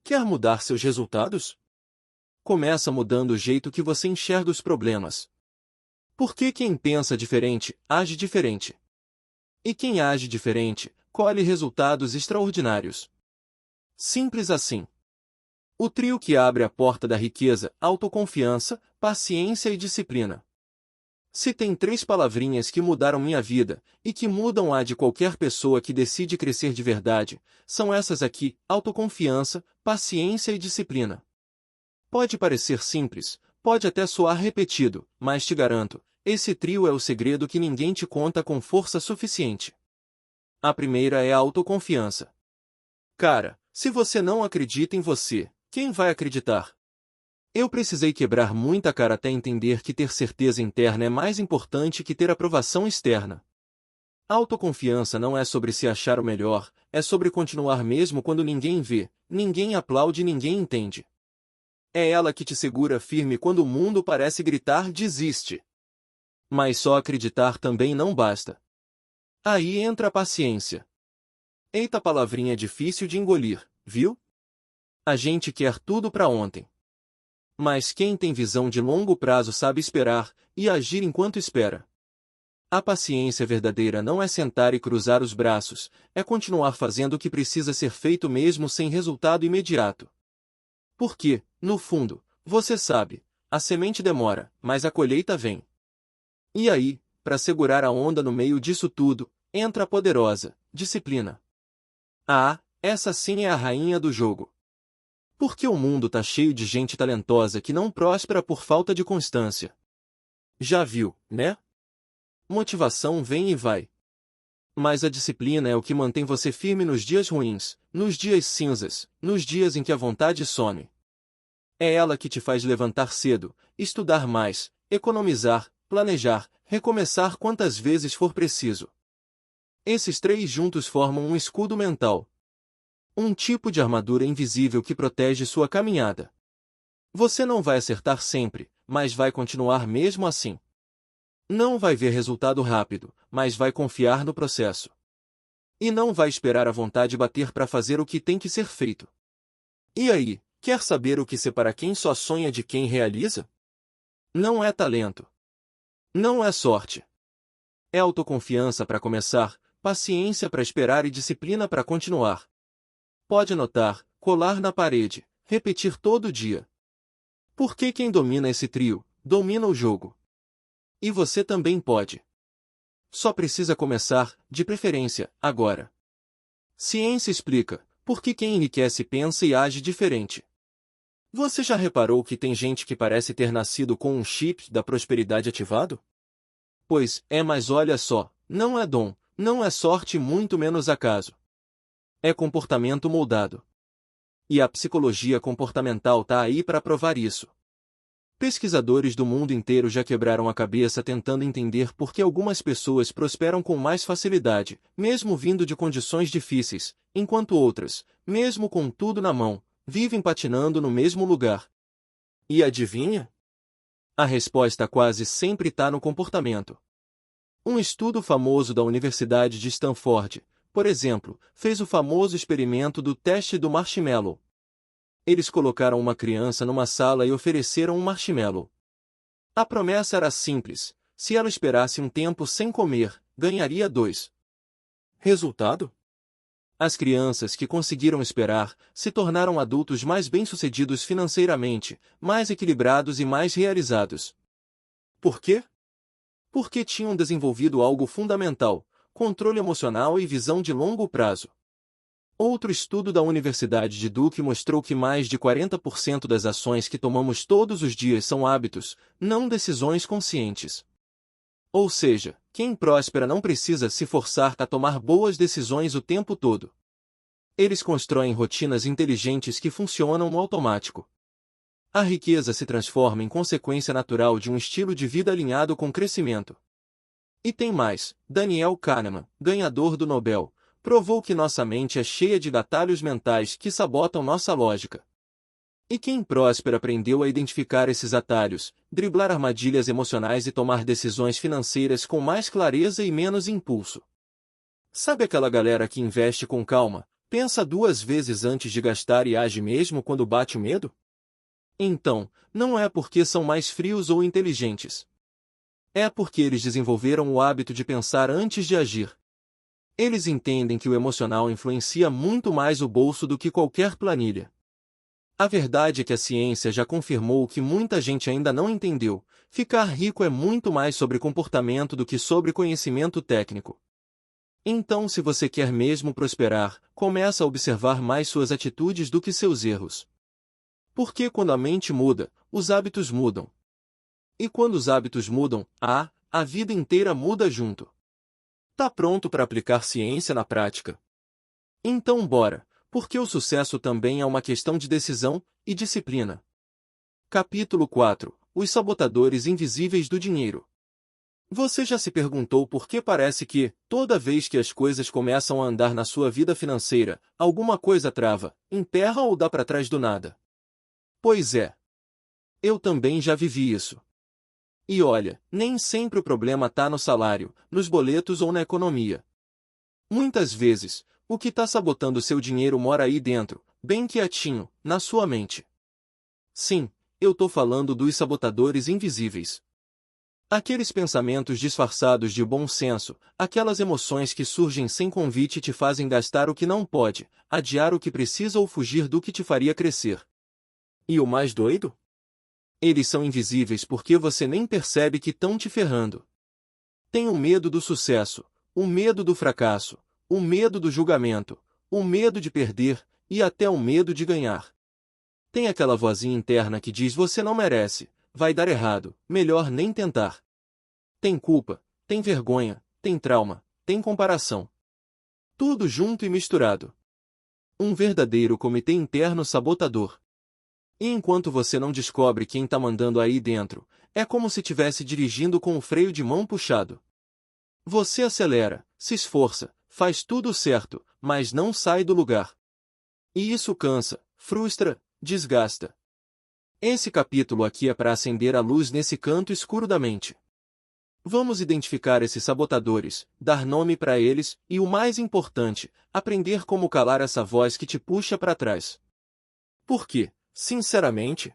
Quer mudar seus resultados? Começa mudando o jeito que você enxerga os problemas. Porque quem pensa diferente, age diferente. E quem age diferente, colhe resultados extraordinários. Simples assim. O trio que abre a porta da riqueza: autoconfiança, paciência e disciplina. Se tem 3 palavrinhas que mudaram minha vida, e que mudam a de qualquer pessoa que decide crescer de verdade, são essas aqui: autoconfiança, paciência e disciplina. Pode parecer simples, pode até soar repetido, mas te garanto, esse trio é o segredo que ninguém te conta com força suficiente. A primeira é a autoconfiança. Cara, se você não acredita em você, quem vai acreditar? Eu precisei quebrar muita cara até entender que ter certeza interna é mais importante que ter aprovação externa. Autoconfiança não é sobre se achar o melhor, é sobre continuar mesmo quando ninguém vê, ninguém aplaude e ninguém entende. É ela que te segura firme quando o mundo parece gritar desiste. Mas só acreditar também não basta. Aí entra a paciência. Eita, palavrinha difícil de engolir, viu? A gente quer tudo para ontem. Mas quem tem visão de longo prazo sabe esperar e agir enquanto espera. A paciência verdadeira não é sentar e cruzar os braços, é continuar fazendo o que precisa ser feito mesmo sem resultado imediato. Porque, no fundo, você sabe, a semente demora, mas a colheita vem. E aí, para segurar a onda no meio disso tudo, entra a poderosa disciplina. Ah, essa sim é a rainha do jogo. Porque o mundo tá cheio de gente talentosa que não próspera por falta de constância. Já viu, né? Motivação vem e vai. Mas a disciplina é o que mantém você firme nos dias ruins, nos dias cinzas, nos dias em que a vontade some. É ela que te faz levantar cedo, estudar mais, economizar, planejar, recomeçar quantas vezes for preciso. Esses três juntos formam um escudo mental. Um tipo de armadura invisível que protege sua caminhada. Você não vai acertar sempre, mas vai continuar mesmo assim. Não vai ver resultado rápido, mas vai confiar no processo. E não vai esperar a vontade bater para fazer o que tem que ser feito. E aí, quer saber o que separa quem só sonha de quem realiza? Não é talento. Não é sorte. É autoconfiança para começar, paciência para esperar e disciplina para continuar. Pode anotar, colar na parede, repetir todo dia. Porque quem domina esse trio, domina o jogo. E você também pode. Só precisa começar, de preferência, agora. Ciência explica por que quem enriquece pensa e age diferente. Você já reparou que tem gente que parece ter nascido com um chip da prosperidade ativado? Pois é, mas olha só, não é dom, não é sorte e muito menos acaso. É comportamento moldado. E a psicologia comportamental tá aí para provar isso. Pesquisadores do mundo inteiro já quebraram a cabeça tentando entender por que algumas pessoas prosperam com mais facilidade, mesmo vindo de condições difíceis, enquanto outras, mesmo com tudo na mão, vivem patinando no mesmo lugar. E adivinha? A resposta quase sempre está no comportamento. Um estudo famoso da Universidade de Stanford, por exemplo, fez o famoso experimento do teste do marshmallow. Eles colocaram uma criança numa sala e ofereceram um marshmallow. A promessa era simples: se ela esperasse um tempo sem comer, ganharia 2. Resultado? As crianças que conseguiram esperar se tornaram adultos mais bem-sucedidos financeiramente, mais equilibrados e mais realizados. Por quê? Porque tinham desenvolvido algo fundamental: controle emocional e visão de longo prazo. Outro estudo da Universidade de Duke mostrou que mais de 40% das ações que tomamos todos os dias são hábitos, não decisões conscientes. Ou seja, quem próspera não precisa se forçar a tomar boas decisões o tempo todo. Eles constroem rotinas inteligentes que funcionam no automático. A riqueza se transforma em consequência natural de um estilo de vida alinhado com crescimento. E tem mais: Daniel Kahneman, ganhador do Nobel, provou que nossa mente é cheia de atalhos mentais que sabotam nossa lógica. E quem próspera aprendeu a identificar esses atalhos, driblar armadilhas emocionais e tomar decisões financeiras com mais clareza e menos impulso. Sabe aquela galera que investe com calma, pensa 2 vezes antes de gastar e age mesmo quando bate o medo? Então, não é porque são mais frios ou inteligentes. É porque eles desenvolveram o hábito de pensar antes de agir. Eles entendem que o emocional influencia muito mais o bolso do que qualquer planilha. A verdade é que a ciência já confirmou o que muita gente ainda não entendeu: ficar rico é muito mais sobre comportamento do que sobre conhecimento técnico. Então, se você quer mesmo prosperar, começa a observar mais suas atitudes do que seus erros. Porque quando a mente muda, os hábitos mudam. E quando os hábitos mudam, a vida inteira muda junto. Tá pronto para aplicar ciência na prática? Então bora, porque o sucesso também é uma questão de decisão e disciplina. Capítulo 4: Os sabotadores invisíveis do dinheiro. Você já se perguntou por que parece que, toda vez que as coisas começam a andar na sua vida financeira, alguma coisa trava, emperra ou dá para trás do nada? Pois é, Eu também já vivi isso. E olha, nem sempre o problema tá no salário, nos boletos ou na economia. Muitas vezes, o que tá sabotando seu dinheiro mora aí dentro, bem quietinho, na sua mente. Sim, eu tô falando dos sabotadores invisíveis. Aqueles pensamentos disfarçados de bom senso, aquelas emoções que surgem sem convite e te fazem gastar o que não pode, adiar o que precisa ou fugir do que te faria crescer. E o mais doido? Eles são invisíveis porque você nem percebe que estão te ferrando. Tem o medo do sucesso, o medo do fracasso, o medo do julgamento, o medo de perder e até o medo de ganhar. Tem aquela vozinha interna que diz você não merece, vai dar errado, melhor nem tentar. Tem culpa, tem vergonha, tem trauma, tem comparação. Tudo junto e misturado. Um verdadeiro comitê interno sabotador. E enquanto você não descobre quem está mandando aí dentro, é como se estivesse dirigindo com o freio de mão puxado. Você acelera, se esforça, faz tudo certo, mas não sai do lugar. E isso cansa, frustra, desgasta. Esse capítulo aqui é para acender a luz nesse canto escuro da mente. Vamos identificar esses sabotadores, dar nome para eles e, o mais importante, aprender como calar essa voz que te puxa para trás. Por quê? Sinceramente,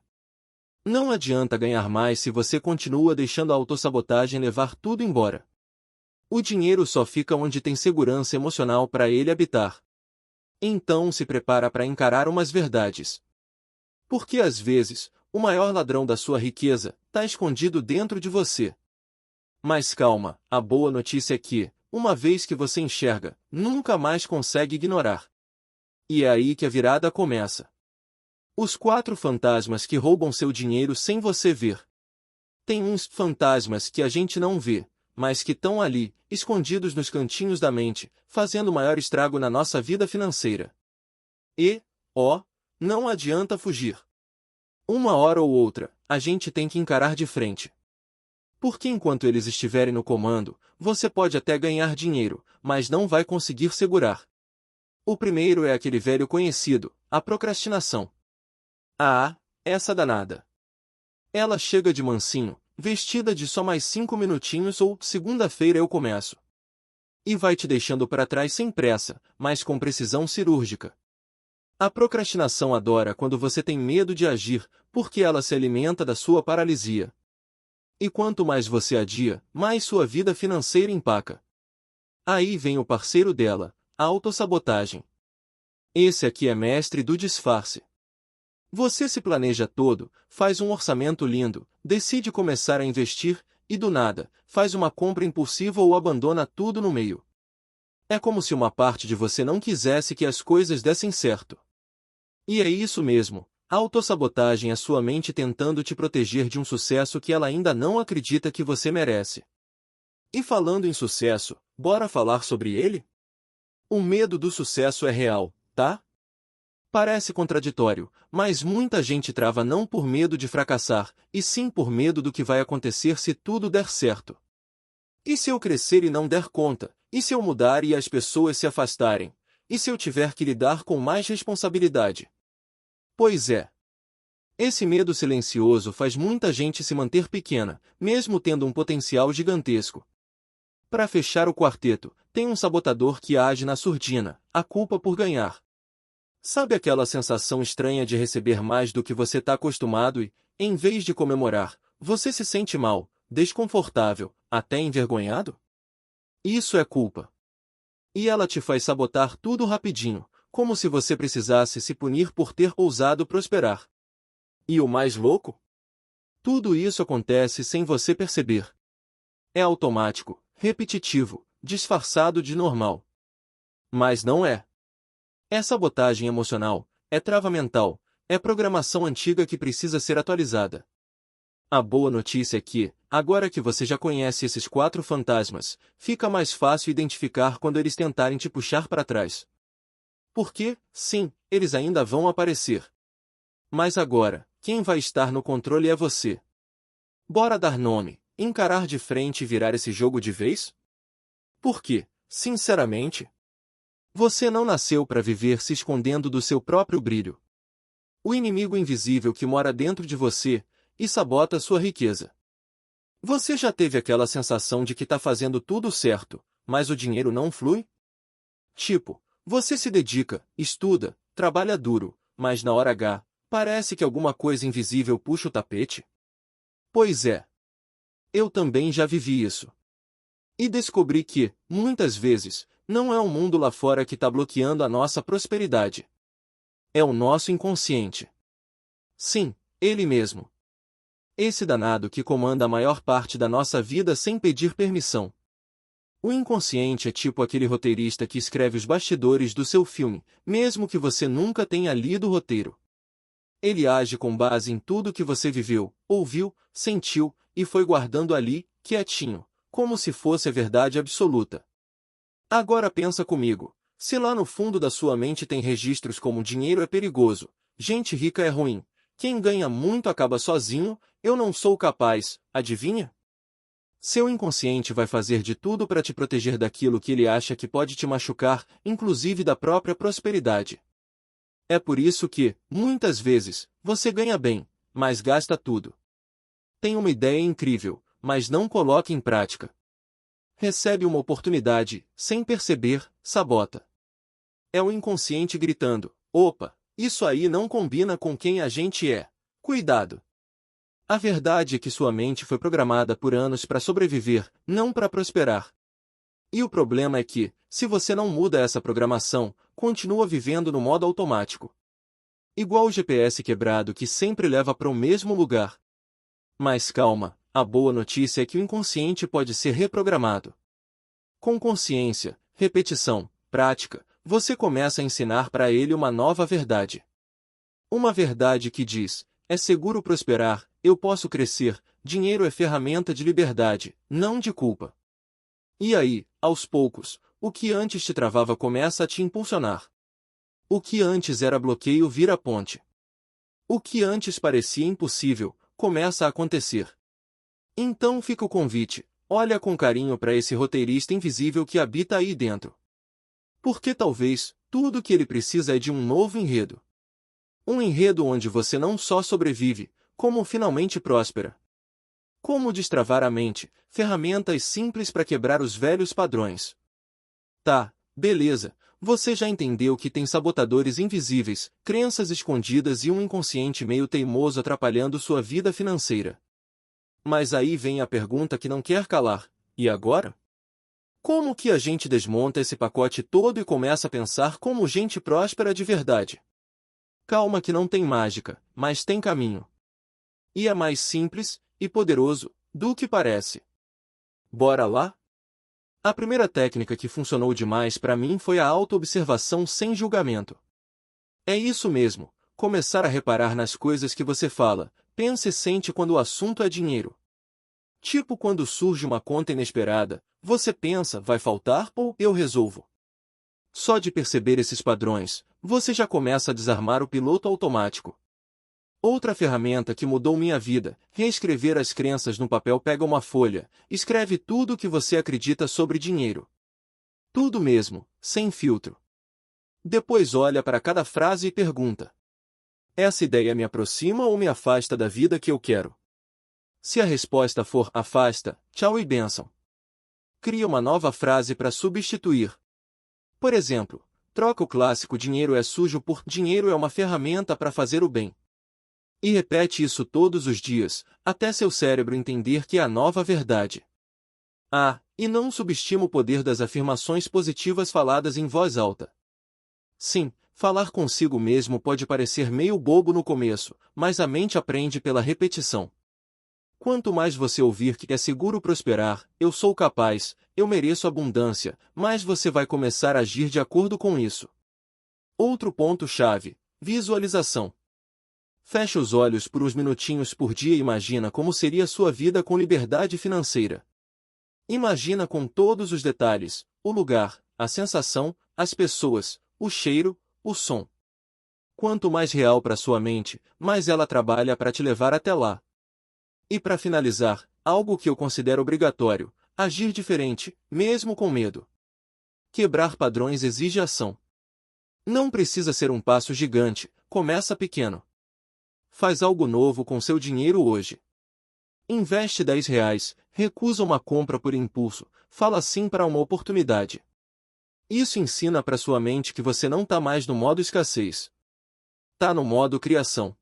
não adianta ganhar mais se você continua deixando a autossabotagem levar tudo embora. O dinheiro só fica onde tem segurança emocional para ele habitar. Então se prepara para encarar umas verdades. Porque às vezes, o maior ladrão da sua riqueza está escondido dentro de você. Mas calma, a boa notícia é que, uma vez que você enxerga, nunca mais consegue ignorar. E é aí que a virada começa. Os 4 fantasmas que roubam seu dinheiro sem você ver. Tem uns fantasmas que a gente não vê, mas que estão ali, escondidos nos cantinhos da mente, fazendo maior estrago na nossa vida financeira. E, não adianta fugir. Uma hora ou outra, a gente tem que encarar de frente. Porque enquanto eles estiverem no comando, você pode até ganhar dinheiro, mas não vai conseguir segurar. O primeiro é aquele velho conhecido, a procrastinação. Ah, essa danada. Ela chega de mansinho, vestida de só mais 5 minutinhos ou segunda-feira eu começo. E vai te deixando para trás sem pressa, mas com precisão cirúrgica. A procrastinação adora quando você tem medo de agir, porque ela se alimenta da sua paralisia. E quanto mais você adia, mais sua vida financeira empaca. Aí vem o parceiro dela, a autossabotagem. Esse aqui é mestre do disfarce. Você se planeja todo, faz um orçamento lindo, decide começar a investir, e do nada, faz uma compra impulsiva ou abandona tudo no meio. É como se uma parte de você não quisesse que as coisas dessem certo. E é isso mesmo, a autossabotagem é sua mente tentando te proteger de um sucesso que ela ainda não acredita que você merece. E falando em sucesso, bora falar sobre ele? O medo do sucesso é real, tá? Parece contraditório, mas muita gente trava não por medo de fracassar, e sim por medo do que vai acontecer se tudo der certo. E se eu crescer e não der conta? E se eu mudar e as pessoas se afastarem? E se eu tiver que lidar com mais responsabilidade? Pois é. Esse medo silencioso faz muita gente se manter pequena, mesmo tendo um potencial gigantesco. Para fechar o quarteto, tem um sabotador que age na surdina, a culpa por ganhar. Sabe aquela sensação estranha de receber mais do que você está acostumado e, em vez de comemorar, você se sente mal, desconfortável, até envergonhado? Isso é culpa. E ela te faz sabotar tudo rapidinho, como se você precisasse se punir por ter ousado prosperar. E o mais louco? Tudo isso acontece sem você perceber. É automático, repetitivo, disfarçado de normal. Mas não é. É sabotagem emocional, é trava mental, é programação antiga que precisa ser atualizada. A boa notícia é que, agora que você já conhece esses 4 fantasmas, fica mais fácil identificar quando eles tentarem te puxar para trás. Porque, sim, eles ainda vão aparecer. Mas agora, quem vai estar no controle é você. Bora dar nome, encarar de frente e virar esse jogo de vez? Porque, sinceramente, você não nasceu para viver se escondendo do seu próprio brilho. O inimigo invisível que mora dentro de você, e sabota sua riqueza. Você já teve aquela sensação de que está fazendo tudo certo, mas o dinheiro não flui? Tipo, você se dedica, estuda, trabalha duro, mas na hora H, parece que alguma coisa invisível puxa o tapete? Pois é. Eu também já vivi isso. E descobri que, muitas vezes, não é o mundo lá fora que está bloqueando a nossa prosperidade. É o nosso inconsciente. Sim, ele mesmo. Esse danado que comanda a maior parte da nossa vida sem pedir permissão. O inconsciente é tipo aquele roteirista que escreve os bastidores do seu filme, mesmo que você nunca tenha lido o roteiro. Ele age com base em tudo que você viveu, ouviu, sentiu, e foi guardando ali, quietinho, como se fosse a verdade absoluta. Agora pensa comigo, se lá no fundo da sua mente tem registros como dinheiro é perigoso, gente rica é ruim, quem ganha muito acaba sozinho, eu não sou capaz, adivinha? Seu inconsciente vai fazer de tudo para te proteger daquilo que ele acha que pode te machucar, inclusive da própria prosperidade. É por isso que, muitas vezes, você ganha bem, mas gasta tudo. Tem uma ideia incrível, mas não coloca em prática. Recebe uma oportunidade, sem perceber, sabota. É o inconsciente gritando: opa, isso aí não combina com quem a gente é. Cuidado! A verdade é que sua mente foi programada por anos para sobreviver, não para prosperar. E o problema é que, se você não muda essa programação, continua vivendo no modo automático. Igual o GPS quebrado que sempre leva para o mesmo lugar. Mas calma, a boa notícia é que o inconsciente pode ser reprogramado. Com consciência, repetição, prática, você começa a ensinar para ele uma nova verdade. Uma verdade que diz: é seguro prosperar, eu posso crescer, dinheiro é ferramenta de liberdade, não de culpa. E aí, aos poucos, o que antes te travava começa a te impulsionar. O que antes era bloqueio vira ponte. O que antes parecia impossível, começa a acontecer. Então fica o convite, olha com carinho para esse roteirista invisível que habita aí dentro. Porque talvez, tudo o que ele precisa é de um novo enredo. Um enredo onde você não só sobrevive, como finalmente próspera. Como destravar a mente, ferramentas simples para quebrar os velhos padrões. Tá, beleza, você já entendeu que tem sabotadores invisíveis, crenças escondidas e um inconsciente meio teimoso atrapalhando sua vida financeira. Mas aí vem a pergunta que não quer calar: e agora? Como que a gente desmonta esse pacote todo e começa a pensar como gente próspera de verdade? Calma que não tem mágica, mas tem caminho. E é mais simples e poderoso do que parece. Bora lá? A primeira técnica que funcionou demais para mim foi a autoobservação sem julgamento. É isso mesmo, começar a reparar nas coisas que você fala, pensa e sente quando o assunto é dinheiro. Tipo quando surge uma conta inesperada, você pensa, vai faltar ou eu resolvo. Só de perceber esses padrões, você já começa a desarmar o piloto automático. Outra ferramenta que mudou minha vida, reescrever as crenças no papel. Pega uma folha, escreve tudo o que você acredita sobre dinheiro. Tudo mesmo, sem filtro. Depois olha para cada frase e pergunta: essa ideia me aproxima ou me afasta da vida que eu quero? Se a resposta for afasta, tchau e bênção. Cria uma nova frase para substituir. Por exemplo, troca o clássico dinheiro é sujo por dinheiro é uma ferramenta para fazer o bem. E repete isso todos os dias, até seu cérebro entender que é a nova verdade. Ah, e não subestima o poder das afirmações positivas faladas em voz alta. Sim, falar consigo mesmo pode parecer meio bobo no começo, mas a mente aprende pela repetição. Quanto mais você ouvir que é seguro prosperar, eu sou capaz, eu mereço abundância, mais você vai começar a agir de acordo com isso. Outro ponto-chave: visualização. Feche os olhos por uns minutinhos por dia e imagina como seria sua vida com liberdade financeira. Imagina com todos os detalhes: o lugar, a sensação, as pessoas, o cheiro, o som. Quanto mais real para sua mente, mais ela trabalha para te levar até lá. E para finalizar, algo que eu considero obrigatório: agir diferente, mesmo com medo. Quebrar padrões exige ação. Não precisa ser um passo gigante, começa pequeno. faz algo novo com seu dinheiro hoje. Investe R$ 10, recusa uma compra por impulso, fala sim para uma oportunidade. Isso ensina para sua mente que você não está mais no modo escassez. Está no modo criação.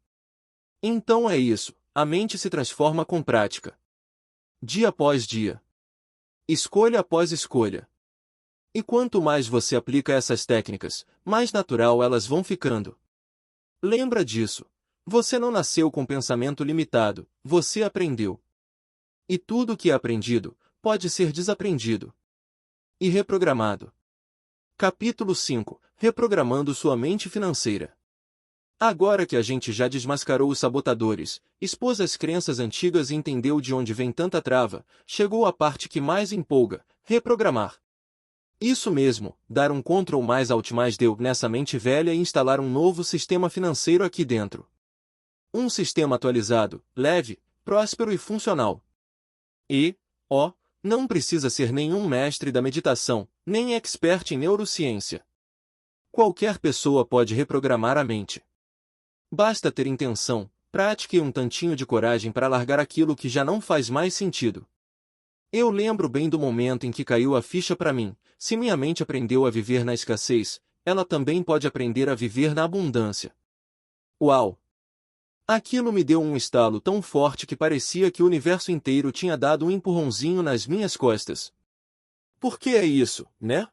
Então é isso, a mente se transforma com prática. Dia após dia. Escolha após escolha. E quanto mais você aplica essas técnicas, mais natural elas vão ficando. Lembra disso. Você não nasceu com pensamento limitado, você aprendeu. E tudo que é aprendido, pode ser desaprendido. E reprogramado. Capítulo 5. Reprogramando sua mente financeira. Agora que a gente já desmascarou os sabotadores, expôs as crenças antigas e entendeu de onde vem tanta trava, chegou a parte que mais empolga, reprogramar. Isso mesmo, dar um Ctrl mais Alt mais Del nessa mente velha e instalar um novo sistema financeiro aqui dentro. Um sistema atualizado, leve, próspero e funcional. Não precisa ser nenhum mestre da meditação, nem expert em neurociência. Qualquer pessoa pode reprogramar a mente. Basta ter intenção, prática e um tantinho de coragem para largar aquilo que já não faz mais sentido. Eu lembro bem do momento em que caiu a ficha para mim. Se minha mente aprendeu a viver na escassez, ela também pode aprender a viver na abundância. Uau! Aquilo me deu um estalo tão forte que parecia que o universo inteiro tinha dado um empurrãozinho nas minhas costas. Por que é isso, né?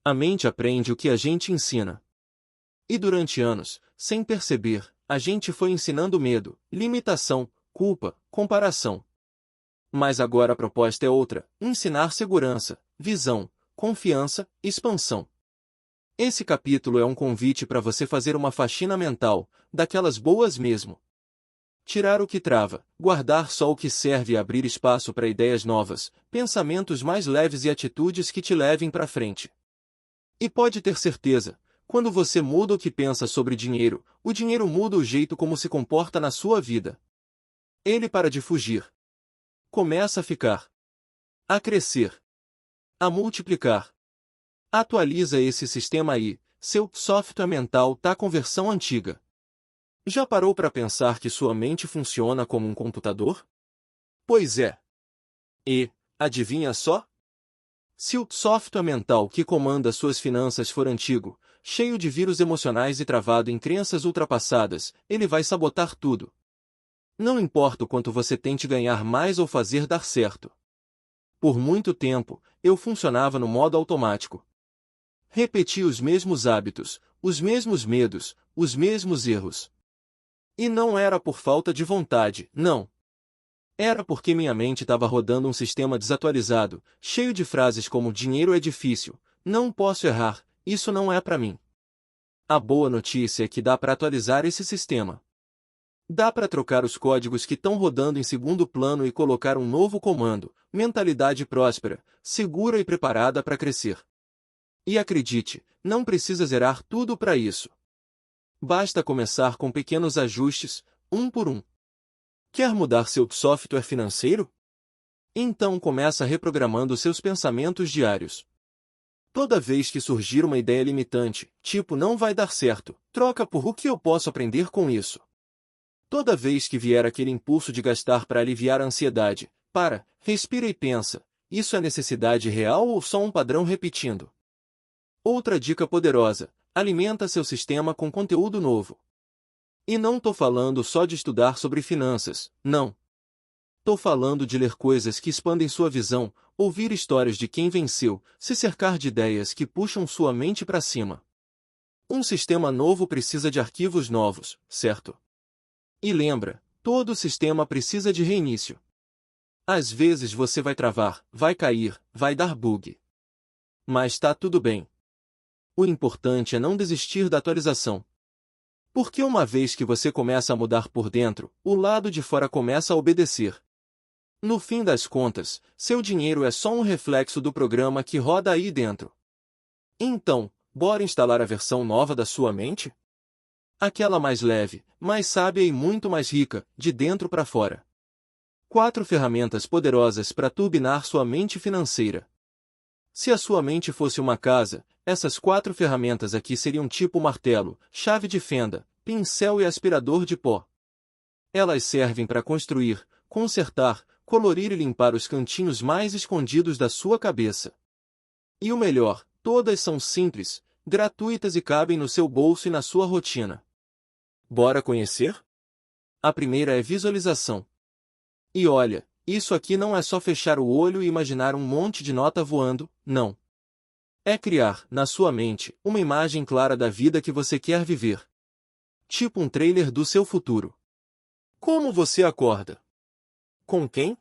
A mente aprende o que a gente ensina. E durante anos, sem perceber, a gente foi ensinando medo, limitação, culpa, comparação. Mas agora a proposta é outra: ensinar segurança, visão, confiança, expansão. Esse capítulo é um convite para você fazer uma faxina mental, daquelas boas mesmo. Tirar o que trava, guardar só o que serve e abrir espaço para ideias novas, pensamentos mais leves e atitudes que te levem para frente. E pode ter certeza, quando você muda o que pensa sobre dinheiro, o dinheiro muda o jeito como se comporta na sua vida. Ele para de fugir. Começa a ficar. A crescer. A multiplicar. Atualiza esse sistema aí, seu software mental tá com versão antiga. Já parou para pensar que sua mente funciona como um computador? Pois é. E, adivinha só? Se o software mental que comanda suas finanças for antigo, cheio de vírus emocionais e travado em crenças ultrapassadas, ele vai sabotar tudo. Não importa o quanto você tente ganhar mais ou fazer dar certo. Por muito tempo, eu funcionava no modo automático. Repetia os mesmos hábitos, os mesmos medos, os mesmos erros. E não era por falta de vontade, não. Era porque minha mente estava rodando um sistema desatualizado, cheio de frases como dinheiro é difícil, não posso errar, isso não é para mim. A boa notícia é que dá para atualizar esse sistema. Dá para trocar os códigos que estão rodando em segundo plano e colocar um novo comando, mentalidade próspera, segura e preparada para crescer. E acredite, não precisa zerar tudo para isso. Basta começar com pequenos ajustes, um por um. Quer mudar seu software financeiro? Então começa reprogramando seus pensamentos diários. Toda vez que surgir uma ideia limitante, tipo não vai dar certo, troca por o que eu posso aprender com isso. Toda vez que vier aquele impulso de gastar para aliviar a ansiedade, respira e pensa, isso é necessidade real ou só um padrão repetindo? Outra dica poderosa: alimenta seu sistema com conteúdo novo. E não tô falando só de estudar sobre finanças, não. Tô falando de ler coisas que expandem sua visão, ouvir histórias de quem venceu, se cercar de ideias que puxam sua mente para cima. Um sistema novo precisa de arquivos novos, certo? E lembra, todo sistema precisa de reinício. Às vezes você vai travar, vai cair, vai dar bug. Mas tá tudo bem. O importante é não desistir da atualização. Porque uma vez que você começa a mudar por dentro, o lado de fora começa a obedecer. No fim das contas, seu dinheiro é só um reflexo do programa que roda aí dentro. Então, bora instalar a versão nova da sua mente? Aquela mais leve, mais sábia e muito mais rica, de dentro para fora. 4 ferramentas poderosas para turbinar sua mente financeira. Se a sua mente fosse uma casa, essas 4 ferramentas aqui seriam tipo martelo, chave de fenda, pincel e aspirador de pó. Elas servem para construir, consertar, colorir e limpar os cantinhos mais escondidos da sua cabeça. E o melhor, todas são simples, gratuitas e cabem no seu bolso e na sua rotina. Bora conhecer? A primeira é visualização. E olha, isso aqui não é só fechar o olho e imaginar um monte de nota voando, não. É criar, na sua mente, uma imagem clara da vida que você quer viver. Tipo um trailer do seu futuro. Como você acorda? Com quem?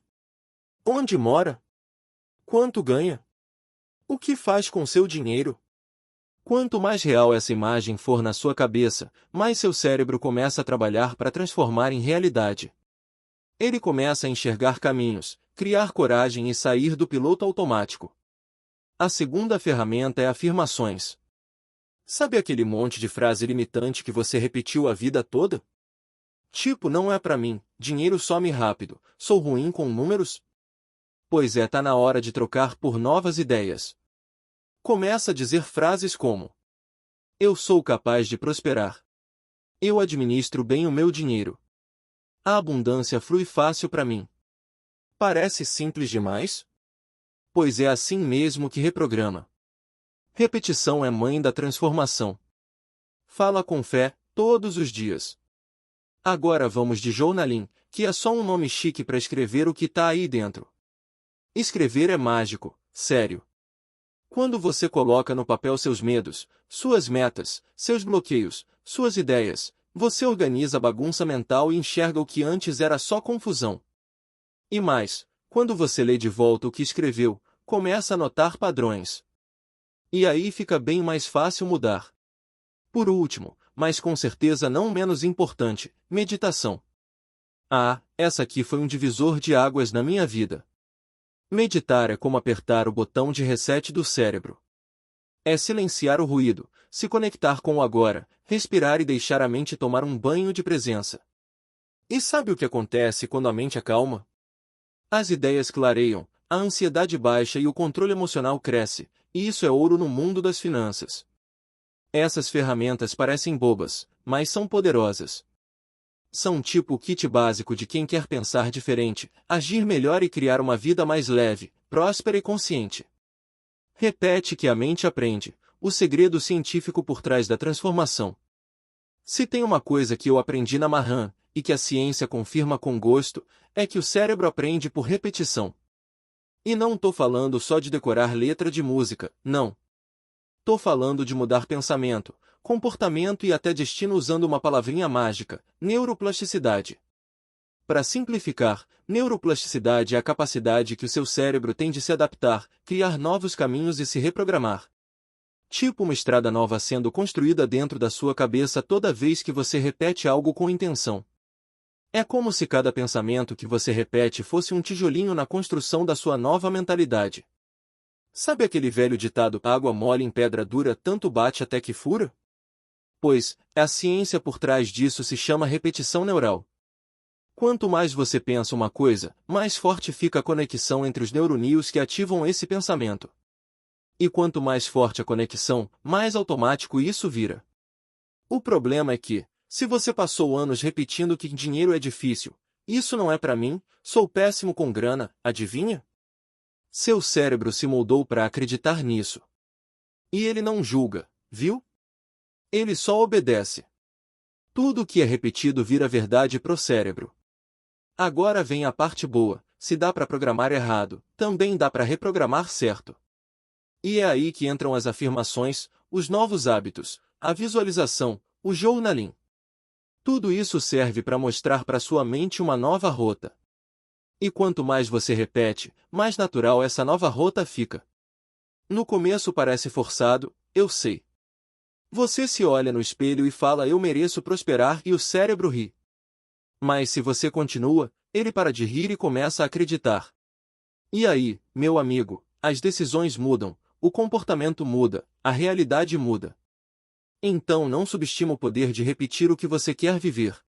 Onde mora? Quanto ganha? O que faz com seu dinheiro? Quanto mais real essa imagem for na sua cabeça, mais seu cérebro começa a trabalhar para transformar em realidade. Ele começa a enxergar caminhos, criar coragem e sair do piloto automático. A segunda ferramenta é afirmações. Sabe aquele monte de frase limitante que você repetiu a vida toda? Tipo, não é pra mim, dinheiro some rápido, sou ruim com números? Pois é, tá na hora de trocar por novas ideias. Começa a dizer frases como: eu sou capaz de prosperar. Eu administro bem o meu dinheiro. A abundância flui fácil para mim. Parece simples demais? Pois é assim mesmo que reprograma. Repetição é mãe da transformação. Fala com fé, todos os dias. Agora vamos de journaling, que é só um nome chique para escrever o que tá aí dentro. Escrever é mágico, sério. Quando você coloca no papel seus medos, suas metas, seus bloqueios, suas ideias, você organiza a bagunça mental e enxerga o que antes era só confusão. E mais, quando você lê de volta o que escreveu, começa a notar padrões. E aí fica bem mais fácil mudar. Por último, mas com certeza não menos importante, meditação. Ah, essa aqui foi um divisor de águas na minha vida. Meditar é como apertar o botão de reset do cérebro. É silenciar o ruído, se conectar com o agora, respirar e deixar a mente tomar um banho de presença. E sabe o que acontece quando a mente acalma? As ideias clareiam, a ansiedade baixa e o controle emocional cresce, e isso é ouro no mundo das finanças. Essas ferramentas parecem bobas, mas são poderosas. São tipo o kit básico de quem quer pensar diferente, agir melhor e criar uma vida mais leve, próspera e consciente. Repete que a mente aprende, o segredo científico por trás da transformação. Se tem uma coisa que eu aprendi na Mahan, e que a ciência confirma com gosto, é que o cérebro aprende por repetição. E não tô falando só de decorar letra de música, não. Tô falando de mudar pensamento, comportamento e até destino usando uma palavrinha mágica, neuroplasticidade. Para simplificar, neuroplasticidade é a capacidade que o seu cérebro tem de se adaptar, criar novos caminhos e se reprogramar. Tipo uma estrada nova sendo construída dentro da sua cabeça toda vez que você repete algo com intenção. É como se cada pensamento que você repete fosse um tijolinho na construção da sua nova mentalidade. Sabe aquele velho ditado, água mole em pedra dura tanto bate até que fura? Pois, a ciência por trás disso se chama repetição neural. Quanto mais você pensa uma coisa, mais forte fica a conexão entre os neurônios que ativam esse pensamento. E quanto mais forte a conexão, mais automático isso vira. O problema é que, se você passou anos repetindo que dinheiro é difícil, isso não é pra mim, sou péssimo com grana, adivinha? Seu cérebro se moldou para acreditar nisso. E ele não julga, viu? Ele só obedece. Tudo o que é repetido vira verdade pro cérebro. Agora vem a parte boa, se dá para programar errado, também dá para reprogramar certo. E é aí que entram as afirmações, os novos hábitos, a visualização, o journaling. Tudo isso serve para mostrar para sua mente uma nova rota. E quanto mais você repete, mais natural essa nova rota fica. No começo parece forçado, eu sei. Você se olha no espelho e fala eu mereço prosperar e o cérebro ri. Mas se você continua, ele para de rir e começa a acreditar. E aí, meu amigo, as decisões mudam, o comportamento muda, a realidade muda. Então não subestima o poder de repetir o que você quer viver.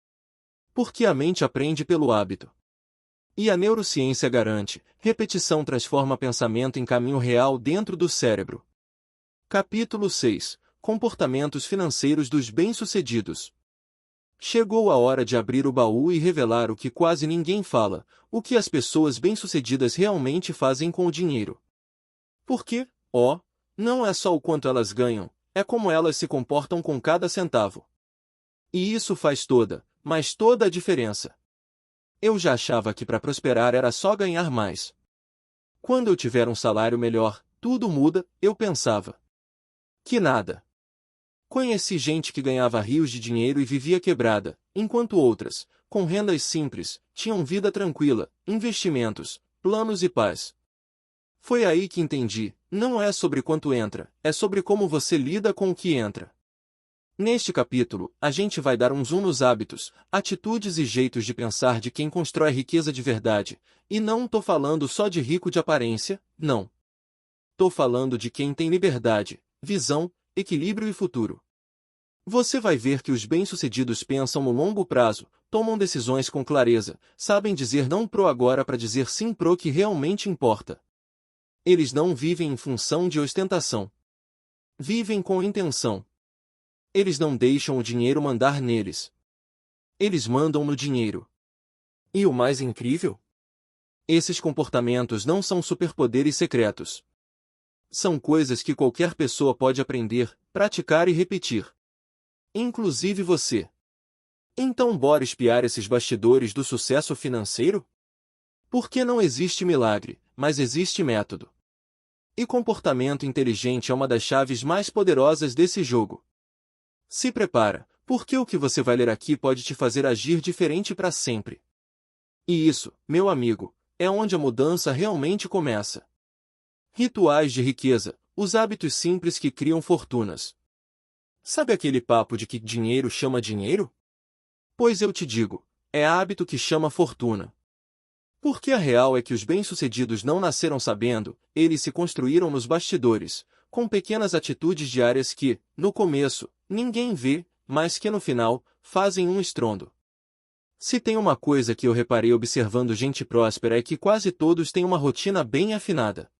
Porque a mente aprende pelo hábito. E a neurociência garante, repetição transforma pensamento em caminho real dentro do cérebro. Capítulo 6. Comportamentos financeiros dos bem-sucedidos. Chegou a hora de abrir o baú e revelar o que quase ninguém fala, o que as pessoas bem-sucedidas realmente fazem com o dinheiro. Porque, não é só o quanto elas ganham, é como elas se comportam com cada centavo. E isso faz mas toda a diferença. Eu já achava que para prosperar era só ganhar mais. Quando eu tiver um salário melhor, tudo muda, eu pensava. Que nada. Conheci gente que ganhava rios de dinheiro e vivia quebrada, enquanto outras, com rendas simples, tinham vida tranquila, investimentos, planos e paz. Foi aí que entendi, não é sobre quanto entra, é sobre como você lida com o que entra. Neste capítulo, a gente vai dar um zoom nos hábitos, atitudes e jeitos de pensar de quem constrói riqueza de verdade, e não tô falando só de rico de aparência, não. Tô falando de quem tem liberdade, visão, equilíbrio e futuro. Você vai ver que os bem-sucedidos pensam no longo prazo, tomam decisões com clareza, sabem dizer não pro agora para dizer sim pro que realmente importa. Eles não vivem em função de ostentação. Vivem com intenção. Eles não deixam o dinheiro mandar neles. Eles mandam no dinheiro. E o mais incrível? Esses comportamentos não são superpoderes secretos. São coisas que qualquer pessoa pode aprender, praticar e repetir. Inclusive você. Então bora espiar esses bastidores do sucesso financeiro? Porque não existe milagre, mas existe método. E comportamento inteligente é uma das chaves mais poderosas desse jogo. Se prepara, porque o que você vai ler aqui pode te fazer agir diferente para sempre. E isso, meu amigo, é onde a mudança realmente começa. Rituais de riqueza, os hábitos simples que criam fortunas. Sabe aquele papo de que dinheiro chama dinheiro? Pois eu te digo, é hábito que chama fortuna. Porque a real é que os bem-sucedidos não nasceram sabendo, eles se construíram nos bastidores, com pequenas atitudes diárias que, no começo, ninguém vê, mas que no final, fazem um estrondo. Se tem uma coisa que eu reparei observando gente próspera é que quase todos têm uma rotina bem afinada.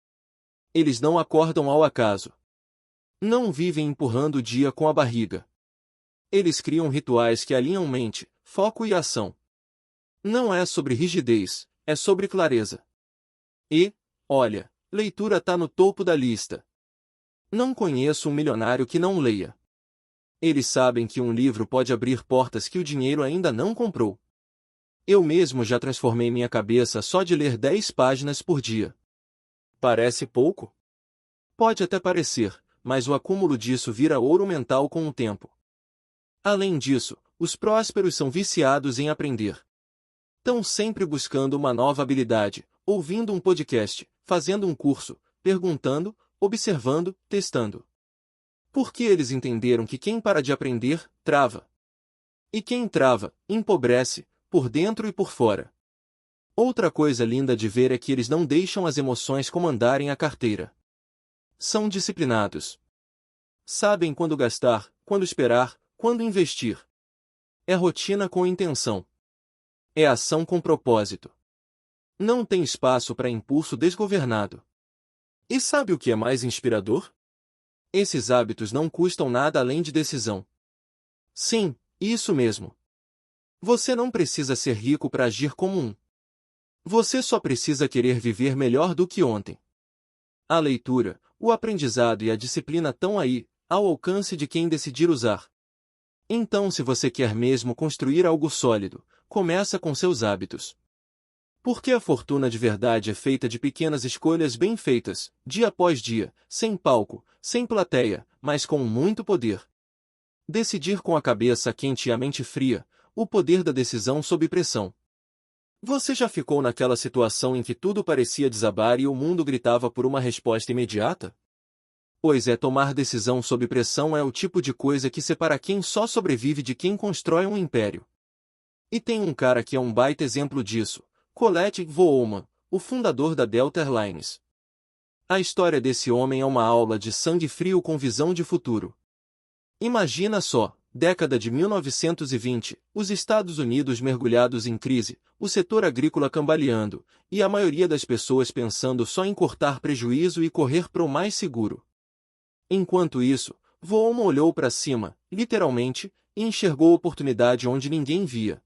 Eles não acordam ao acaso. Não vivem empurrando o dia com a barriga. Eles criam rituais que alinham mente, foco e ação. Não é sobre rigidez, é sobre clareza. E, olha, leitura tá no topo da lista. Não conheço um milionário que não leia. Eles sabem que um livro pode abrir portas que o dinheiro ainda não comprou. Eu mesmo já transformei minha cabeça só de ler 10 páginas por dia. Parece pouco? Pode até parecer, mas o acúmulo disso vira ouro mental com o tempo. Além disso, os prósperos são viciados em aprender. Estão sempre buscando uma nova habilidade, ouvindo um podcast, fazendo um curso, perguntando, observando, testando. Porque eles entenderam que quem para de aprender, trava. E quem trava, empobrece, por dentro e por fora. Outra coisa linda de ver é que eles não deixam as emoções comandarem a carteira. São disciplinados. Sabem quando gastar, quando esperar, quando investir. É rotina com intenção. É ação com propósito. Não tem espaço para impulso desgovernado. E sabe o que é mais inspirador? Esses hábitos não custam nada além de decisão. Sim, isso mesmo. Você não precisa ser rico para agir como um. Você só precisa querer viver melhor do que ontem. A leitura, o aprendizado e a disciplina estão aí, ao alcance de quem decidir usar. Então, se você quer mesmo construir algo sólido, começa com seus hábitos. Porque a fortuna de verdade é feita de pequenas escolhas bem feitas, dia após dia, sem palco, sem plateia, mas com muito poder. Decidir com a cabeça quente e a mente fria, o poder da decisão sob pressão. Você já ficou naquela situação em que tudo parecia desabar e o mundo gritava por uma resposta imediata? Pois tomar decisão sob pressão é o tipo de coisa que separa quem só sobrevive de quem constrói um império. E tem um cara que é um baita exemplo disso, Colette Woolman, o fundador da Delta Air Lines. A história desse homem é uma aula de sangue frio com visão de futuro. Imagina só, década de 1920, os Estados Unidos mergulhados em crise, o setor agrícola cambaleando, e a maioria das pessoas pensando só em cortar prejuízo e correr para o mais seguro. Enquanto isso, Woolman olhou para cima, literalmente, e enxergou oportunidade onde ninguém via.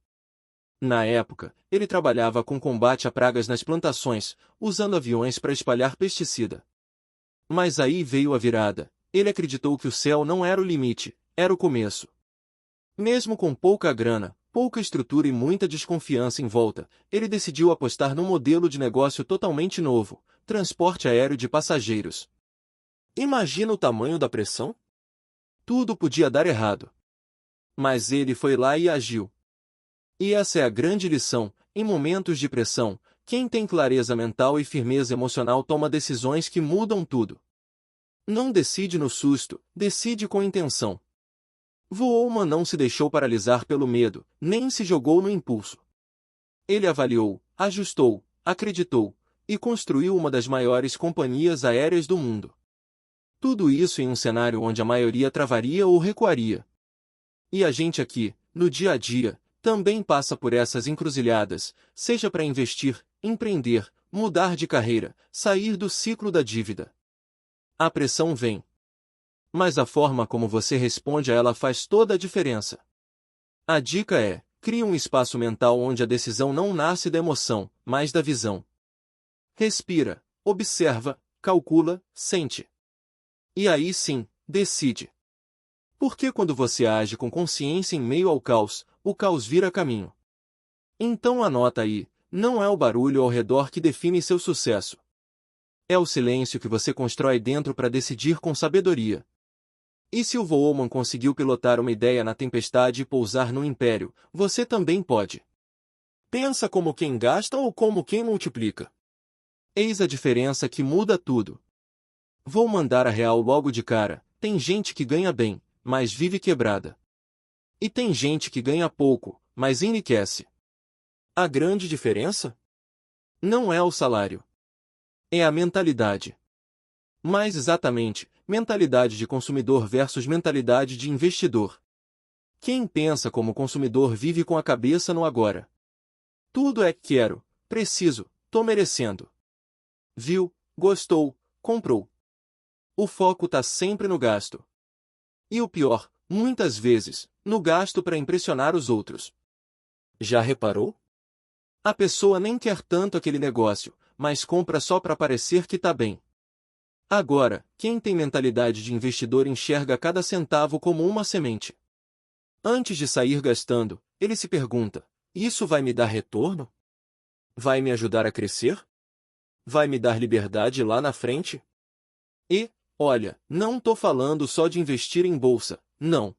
Na época, ele trabalhava com combate a pragas nas plantações, usando aviões para espalhar pesticida. Mas aí veio a virada. Ele acreditou que o céu não era o limite, era o começo. Mesmo com pouca grana, pouca estrutura e muita desconfiança em volta, ele decidiu apostar num modelo de negócio totalmente novo: transporte aéreo de passageiros. Imagina o tamanho da pressão? Tudo podia dar errado. Mas ele foi lá e agiu. E essa é a grande lição: em momentos de pressão, quem tem clareza mental e firmeza emocional toma decisões que mudam tudo. Não decide no susto, decide com intenção. Vollman não se deixou paralisar pelo medo, nem se jogou no impulso. Ele avaliou, ajustou, acreditou, e construiu uma das maiores companhias aéreas do mundo. Tudo isso em um cenário onde a maioria travaria ou recuaria. E a gente aqui, no dia a dia, também passa por essas encruzilhadas, seja para investir, empreender, mudar de carreira, sair do ciclo da dívida. A pressão vem. Mas a forma como você responde a ela faz toda a diferença. A dica é: crie um espaço mental onde a decisão não nasce da emoção, mas da visão. Respira, observa, calcula, sente. E aí sim, decide. Porque quando você age com consciência em meio ao caos, o caos vira caminho. Então anota aí: não é o barulho ao redor que define seu sucesso. É o silêncio que você constrói dentro para decidir com sabedoria. E se o Vollman conseguiu pilotar uma ideia na tempestade e pousar no império, você também pode. Pensa como quem gasta ou como quem multiplica. Eis a diferença que muda tudo. Vou mandar a real logo de cara: tem gente que ganha bem, mas vive quebrada. E tem gente que ganha pouco, mas enriquece. A grande diferença? Não é o salário. É a mentalidade. Mais exatamente, mentalidade de consumidor versus mentalidade de investidor. Quem pensa como consumidor vive com a cabeça no agora. Tudo é quero, preciso, tô merecendo. Viu, gostou, comprou. O foco tá sempre no gasto. E o pior, muitas vezes, no gasto para impressionar os outros. Já reparou? A pessoa nem quer tanto aquele negócio, mas compra só para parecer que tá bem. Agora, quem tem mentalidade de investidor enxerga cada centavo como uma semente. Antes de sair gastando, ele se pergunta: isso vai me dar retorno? Vai me ajudar a crescer? Vai me dar liberdade lá na frente? E, olha, não tô falando só de investir em bolsa, não.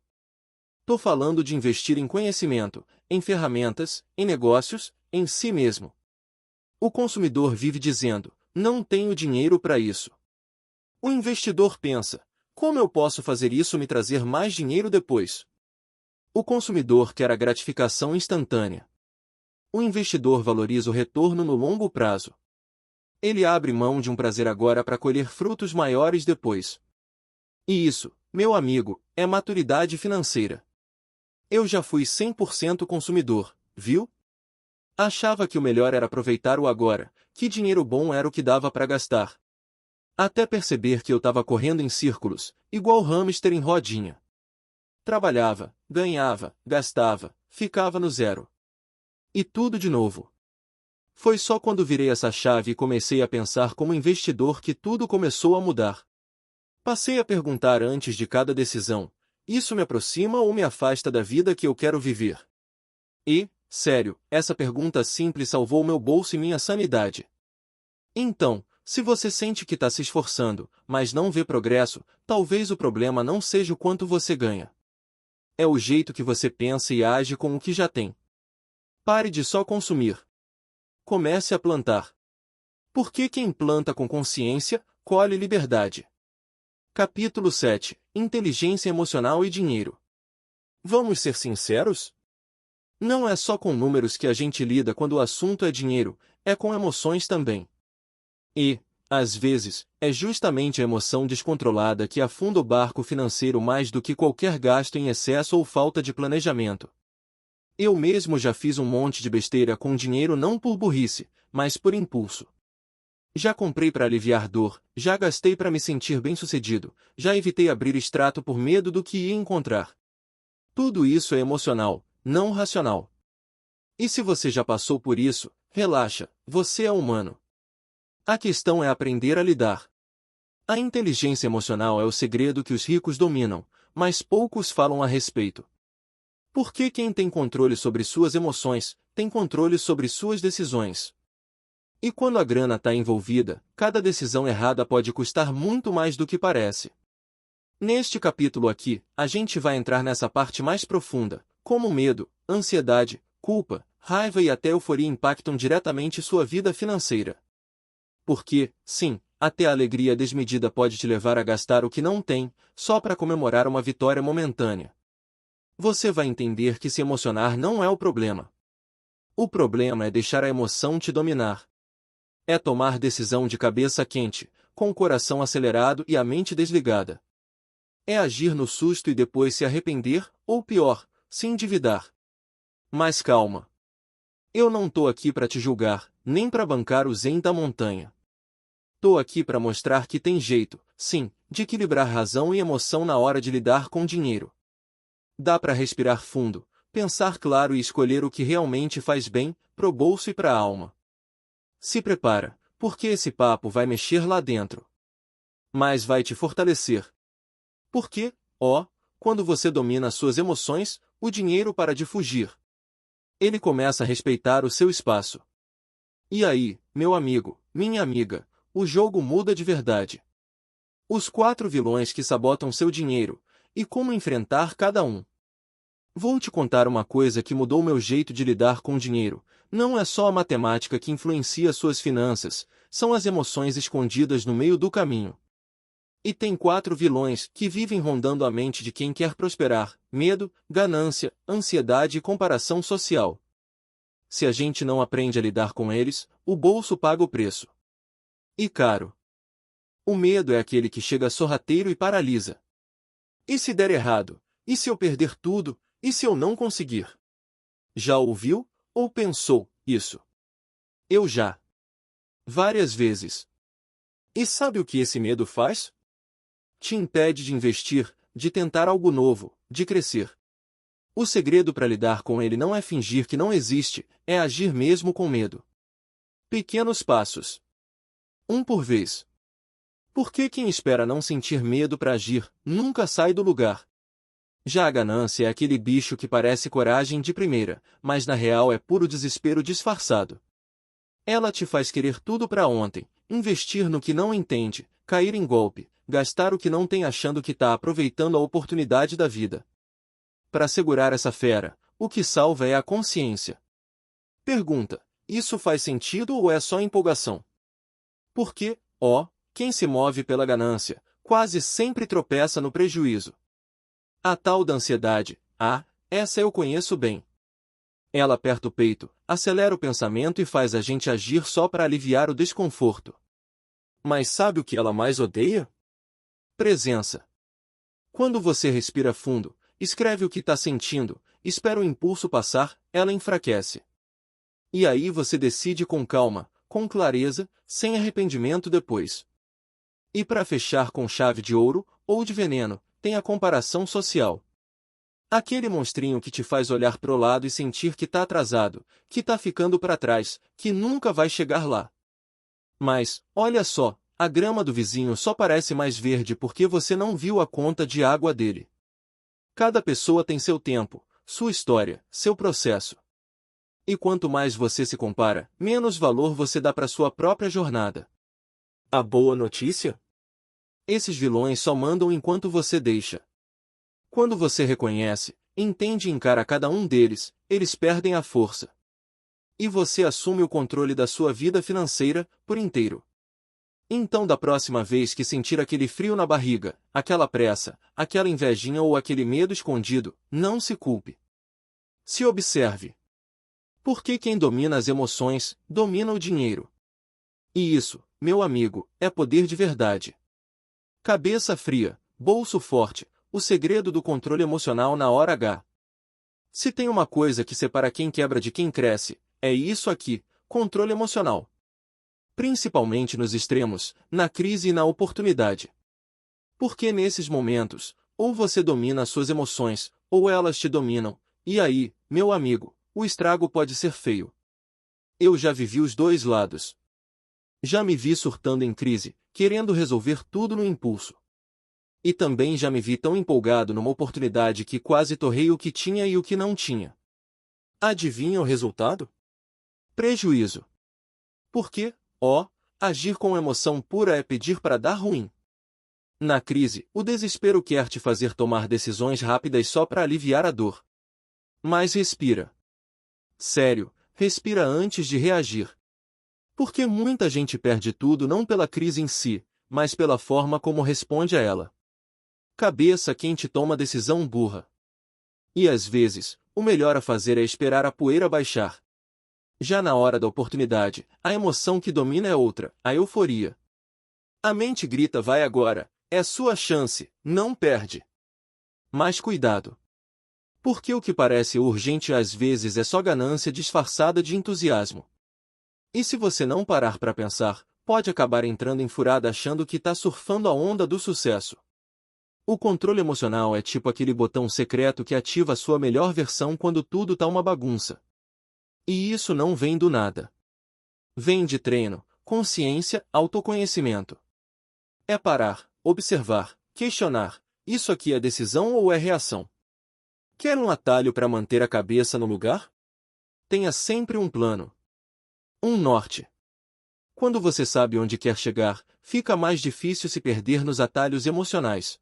Tô falando de investir em conhecimento, em ferramentas, em negócios, em si mesmo. O consumidor vive dizendo: não tenho dinheiro para isso. O investidor pensa: como eu posso fazer isso me trazer mais dinheiro depois? O consumidor quer a gratificação instantânea. O investidor valoriza o retorno no longo prazo. Ele abre mão de um prazer agora para colher frutos maiores depois. E isso, meu amigo, é maturidade financeira. Eu já fui 100% consumidor, viu? Achava que o melhor era aproveitar o agora, que dinheiro bom era o que dava para gastar. Até perceber que eu estava correndo em círculos, igual hamster em rodinha. Trabalhava, ganhava, gastava, ficava no zero. E tudo de novo. Foi só quando virei essa chave e comecei a pensar como investidor que tudo começou a mudar. Passei a perguntar antes de cada decisão: isso me aproxima ou me afasta da vida que eu quero viver? E, sério, essa pergunta simples salvou meu bolso e minha sanidade. Então, se você sente que está se esforçando, mas não vê progresso, talvez o problema não seja o quanto você ganha. É o jeito que você pensa e age com o que já tem. Pare de só consumir. Comece a plantar. Porque quem planta com consciência, colhe liberdade. Capítulo 7. Inteligência emocional e dinheiro. Vamos ser sinceros? Não é só com números que a gente lida quando o assunto é dinheiro, é com emoções também. E, às vezes, é justamente a emoção descontrolada que afunda o barco financeiro mais do que qualquer gasto em excesso ou falta de planejamento. Eu mesmo já fiz um monte de besteira com dinheiro não por burrice, mas por impulso. Já comprei para aliviar dor, já gastei para me sentir bem-sucedido, já evitei abrir extrato por medo do que ia encontrar. Tudo isso é emocional, não racional. E se você já passou por isso, relaxa, você é humano. A questão é aprender a lidar. A inteligência emocional é o segredo que os ricos dominam, mas poucos falam a respeito. Porque quem tem controle sobre suas emoções, tem controle sobre suas decisões. E quando a grana está envolvida, cada decisão errada pode custar muito mais do que parece. Neste capítulo aqui, a gente vai entrar nessa parte mais profunda, como medo, ansiedade, culpa, raiva e até euforia impactam diretamente sua vida financeira. Porque, sim, até a alegria desmedida pode te levar a gastar o que não tem, só para comemorar uma vitória momentânea. Você vai entender que se emocionar não é o problema. O problema é deixar a emoção te dominar. É tomar decisão de cabeça quente, com o coração acelerado e a mente desligada. É agir no susto e depois se arrepender, ou pior, se endividar. Mas calma. Eu não tô aqui para te julgar, nem para bancar o zen da montanha. Tô aqui para mostrar que tem jeito, sim, de equilibrar razão e emoção na hora de lidar com dinheiro. Dá para respirar fundo, pensar claro e escolher o que realmente faz bem, pro bolso e pra alma. Se prepara, porque esse papo vai mexer lá dentro. Mas vai te fortalecer. Porque, quando você domina suas emoções, o dinheiro para de fugir. Ele começa a respeitar o seu espaço. E aí, meu amigo, minha amiga, o jogo muda de verdade. Os 4 vilões que sabotam seu dinheiro, e como enfrentar cada um. Vou te contar uma coisa que mudou meu jeito de lidar com o dinheiro. Não é só a matemática que influencia suas finanças, são as emoções escondidas no meio do caminho. E tem 4 vilões que vivem rondando a mente de quem quer prosperar: medo, ganância, ansiedade e comparação social. Se a gente não aprende a lidar com eles, o bolso paga o preço. E caro. O medo é aquele que chega sorrateiro e paralisa. E se der errado? E se eu perder tudo? E se eu não conseguir? Já ouviu, ou pensou, isso? Eu já. Várias vezes. E sabe o que esse medo faz? Te impede de investir, de tentar algo novo, de crescer. O segredo para lidar com ele não é fingir que não existe, é agir mesmo com medo. Pequenos passos. Um por vez. Porque quem espera não sentir medo para agir, nunca sai do lugar. Já a ganância é aquele bicho que parece coragem de primeira, mas na real é puro desespero disfarçado. Ela te faz querer tudo para ontem, investir no que não entende, cair em golpe, gastar o que não tem achando que está aproveitando a oportunidade da vida. Para segurar essa fera, o que salva é a consciência. Pergunta: isso faz sentido ou é só empolgação? Porque, quem se move pela ganância, quase sempre tropeça no prejuízo. A tal da ansiedade, essa eu conheço bem. Ela aperta o peito, acelera o pensamento e faz a gente agir só para aliviar o desconforto. Mas sabe o que ela mais odeia? Presença. Quando você respira fundo, escreve o que está sentindo, espera o impulso passar, ela enfraquece. E aí você decide com calma, com clareza, sem arrependimento depois. E para fechar com chave de ouro, ou de veneno, tem a comparação social. Aquele monstrinho que te faz olhar pro lado e sentir que tá atrasado, que tá ficando para trás, que nunca vai chegar lá. Mas, olha só, a grama do vizinho só parece mais verde porque você não viu a conta de água dele. Cada pessoa tem seu tempo, sua história, seu processo. E quanto mais você se compara, menos valor você dá para sua própria jornada. A boa notícia? Esses vilões só mandam enquanto você deixa. Quando você reconhece, entende e encara cada um deles, eles perdem a força. E você assume o controle da sua vida financeira, por inteiro. Então da próxima vez que sentir aquele frio na barriga, aquela pressa, aquela invejinha ou aquele medo escondido, não se culpe. Se observe. Porque quem domina as emoções, domina o dinheiro. E isso, meu amigo, é poder de verdade. Cabeça fria, bolso forte, o segredo do controle emocional na hora H. Se tem uma coisa que separa quem quebra de quem cresce, é isso aqui, controle emocional. Principalmente nos extremos, na crise e na oportunidade. Porque nesses momentos, ou você domina suas emoções, ou elas te dominam, e aí, meu amigo, o estrago pode ser feio. Eu já vivi os dois lados. Já me vi surtando em crise, querendo resolver tudo no impulso. E também já me vi tão empolgado numa oportunidade que quase torrei o que tinha e o que não tinha. Adivinha o resultado? Prejuízo. Porque, agir com emoção pura é pedir para dar ruim. Na crise, o desespero quer te fazer tomar decisões rápidas só para aliviar a dor. Mas respira. Sério, respira antes de reagir. Porque muita gente perde tudo não pela crise em si, mas pela forma como responde a ela. Cabeça quente toma decisão burra. E às vezes, o melhor a fazer é esperar a poeira baixar. Já na hora da oportunidade, a emoção que domina é outra, a euforia. A mente grita: vai agora, é sua chance, não perde. Mas cuidado. Porque o que parece urgente às vezes é só ganância disfarçada de entusiasmo. E se você não parar para pensar, pode acabar entrando em furada achando que está surfando a onda do sucesso. O controle emocional é tipo aquele botão secreto que ativa a sua melhor versão quando tudo tá uma bagunça. E isso não vem do nada. Vem de treino, consciência, autoconhecimento. É parar, observar, questionar: isso aqui é decisão ou é reação? Quer um atalho para manter a cabeça no lugar? Tenha sempre um plano. Um norte. Quando você sabe onde quer chegar, fica mais difícil se perder nos atalhos emocionais.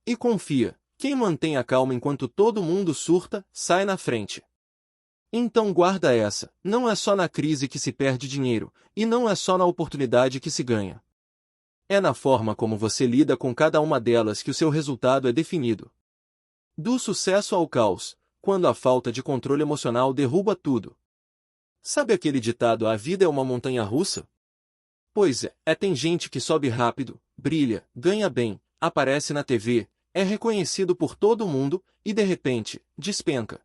E confia, quem mantém a calma enquanto todo mundo surta, sai na frente. Então guarda essa: não é só na crise que se perde dinheiro, e não é só na oportunidade que se ganha. É na forma como você lida com cada uma delas que o seu resultado é definido. Do sucesso ao caos, quando a falta de controle emocional derruba tudo. Sabe aquele ditado: a vida é uma montanha-russa? Pois é, tem gente que sobe rápido, brilha, ganha bem, aparece na TV, é reconhecido por todo mundo, e de repente, despenca.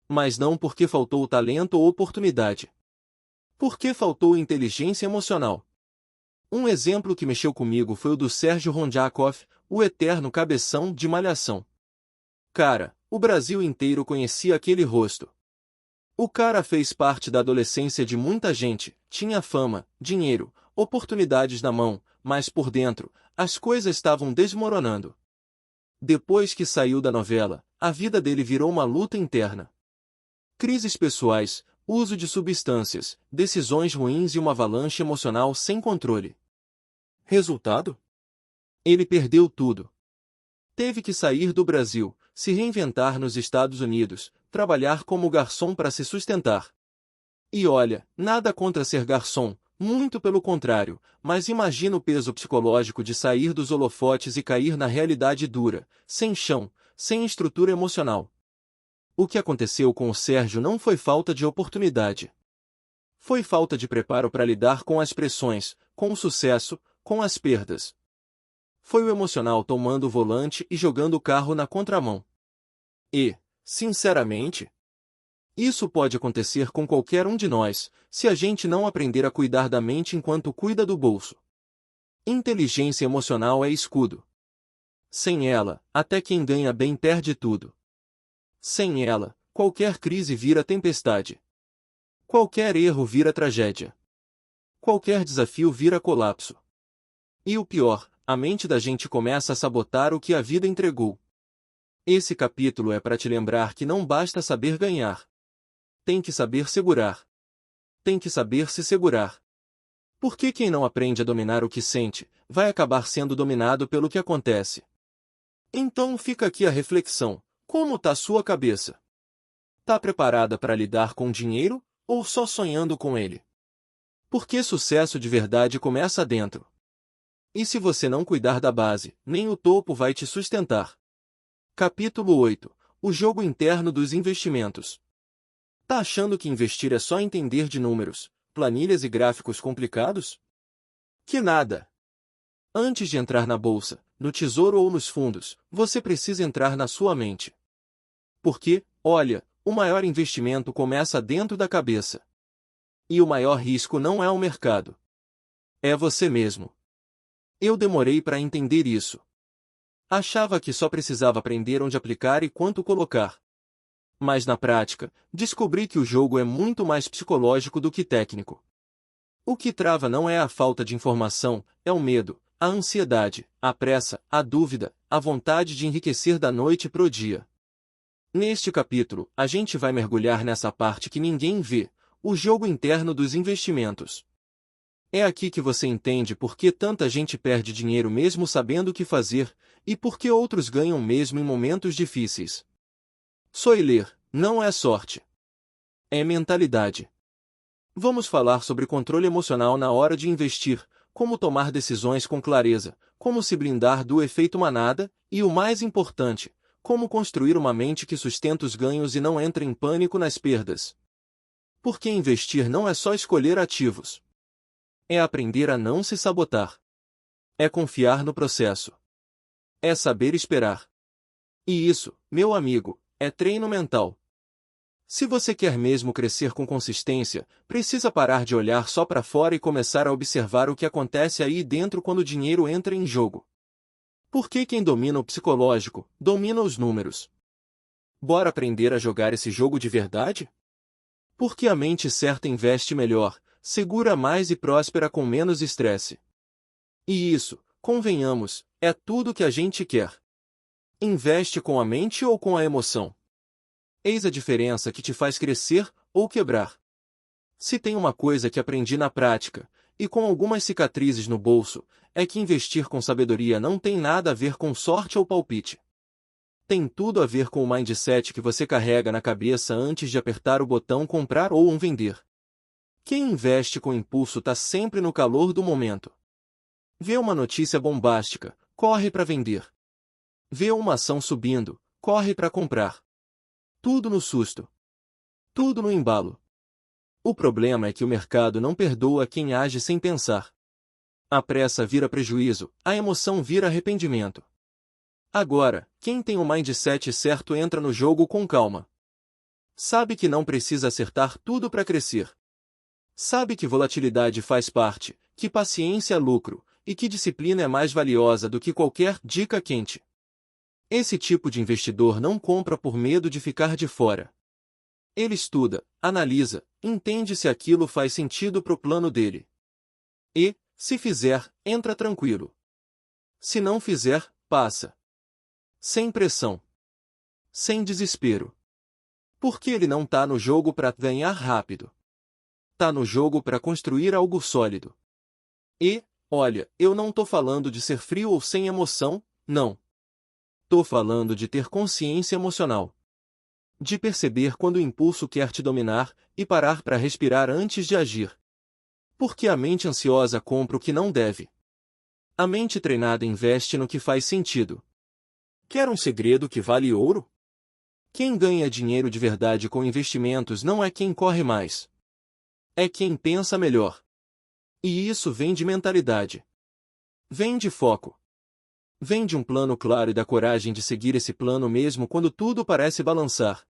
Mas não porque faltou talento ou oportunidade. Porque faltou inteligência emocional. Um exemplo que mexeu comigo foi o do Sérgio Rondjakov, o eterno cabeção de Malhação. Cara, o Brasil inteiro conhecia aquele rosto. O cara fez parte da adolescência de muita gente, tinha fama, dinheiro, oportunidades na mão, mas por dentro, as coisas estavam desmoronando. Depois que saiu da novela, a vida dele virou uma luta interna. Crises pessoais, uso de substâncias, decisões ruins e uma avalanche emocional sem controle. Resultado? Ele perdeu tudo. Teve que sair do Brasil, se reinventar nos Estados Unidos, trabalhar como garçom para se sustentar. E olha, nada contra ser garçom, muito pelo contrário, mas imagina o peso psicológico de sair dos holofotes e cair na realidade dura, sem chão, sem estrutura emocional. O que aconteceu com o Sérgio não foi falta de oportunidade. Foi falta de preparo para lidar com as pressões, com o sucesso, com as perdas. Foi o emocional tomando o volante e jogando o carro na contramão. E, sinceramente, isso pode acontecer com qualquer um de nós, se a gente não aprender a cuidar da mente enquanto cuida do bolso. Inteligência emocional é escudo. Sem ela, até quem ganha bem perde tudo. Sem ela, qualquer crise vira tempestade. Qualquer erro vira tragédia. Qualquer desafio vira colapso. E o pior, a mente da gente começa a sabotar o que a vida entregou. Esse capítulo é para te lembrar que não basta saber ganhar. Tem que saber segurar. Tem que saber se segurar. Porque quem não aprende a dominar o que sente, vai acabar sendo dominado pelo que acontece. Então fica aqui a reflexão: como tá sua cabeça? Tá preparada para lidar com dinheiro, ou só sonhando com ele? Porque sucesso de verdade começa dentro. E se você não cuidar da base, nem o topo vai te sustentar. Capítulo 8. O jogo interno dos investimentos. Tá achando que investir é só entender de números, planilhas e gráficos complicados? Que nada! Antes de entrar na bolsa, no tesouro ou nos fundos, você precisa entrar na sua mente. Porque, olha, o maior investimento começa dentro da cabeça. E o maior risco não é o mercado. É você mesmo. Eu demorei para entender isso. Achava que só precisava aprender onde aplicar e quanto colocar. Mas na prática, descobri que o jogo é muito mais psicológico do que técnico. O que trava não é a falta de informação, é o medo, a ansiedade, a pressa, a dúvida, a vontade de enriquecer da noite pro dia. Neste capítulo, a gente vai mergulhar nessa parte que ninguém vê, o jogo interno dos investimentos. É aqui que você entende por que tanta gente perde dinheiro mesmo sabendo o que fazer, e por que outros ganham mesmo em momentos difíceis. Spoiler, não é sorte. É mentalidade. Vamos falar sobre controle emocional na hora de investir, como tomar decisões com clareza, como se blindar do efeito manada, e o mais importante, como construir uma mente que sustenta os ganhos e não entra em pânico nas perdas. Porque investir não é só escolher ativos. É aprender a não se sabotar. É confiar no processo. É saber esperar. E isso, meu amigo, é treino mental. Se você quer mesmo crescer com consistência, precisa parar de olhar só para fora e começar a observar o que acontece aí dentro quando o dinheiro entra em jogo. Porque quem domina o psicológico, domina os números. Bora aprender a jogar esse jogo de verdade? Porque a mente certa investe melhor, segura mais e próspera com menos estresse. E isso, convenhamos, é tudo que a gente quer. Investe com a mente ou com a emoção? Eis a diferença que te faz crescer ou quebrar. Se tem uma coisa que aprendi na prática, e com algumas cicatrizes no bolso, é que investir com sabedoria não tem nada a ver com sorte ou palpite. Tem tudo a ver com o mindset que você carrega na cabeça antes de apertar o botão comprar ou vender. Quem investe com impulso está sempre no calor do momento. Vê uma notícia bombástica, corre para vender. Vê uma ação subindo, corre para comprar. Tudo no susto. Tudo no embalo. O problema é que o mercado não perdoa quem age sem pensar. A pressa vira prejuízo, a emoção vira arrependimento. Agora, quem tem o mindset certo entra no jogo com calma. Sabe que não precisa acertar tudo para crescer. Sabe que volatilidade faz parte, que paciência é lucro, e que disciplina é mais valiosa do que qualquer dica quente. Esse tipo de investidor não compra por medo de ficar de fora. Ele estuda, analisa, entende se aquilo faz sentido pro plano dele. E, se fizer, entra tranquilo. Se não fizer, passa. Sem pressão. Sem desespero. Porque ele não tá no jogo para ganhar rápido. Tá no jogo para construir algo sólido. E, olha, eu não tô falando de ser frio ou sem emoção, não. Tô falando de ter consciência emocional. De perceber quando o impulso quer te dominar e parar para respirar antes de agir. Porque a mente ansiosa compra o que não deve. A mente treinada investe no que faz sentido. Quer um segredo que vale ouro? Quem ganha dinheiro de verdade com investimentos não é quem corre mais. É quem pensa melhor. E isso vem de mentalidade. Vem de foco. Vem de um plano claro e da coragem de seguir esse plano mesmo quando tudo parece balançar.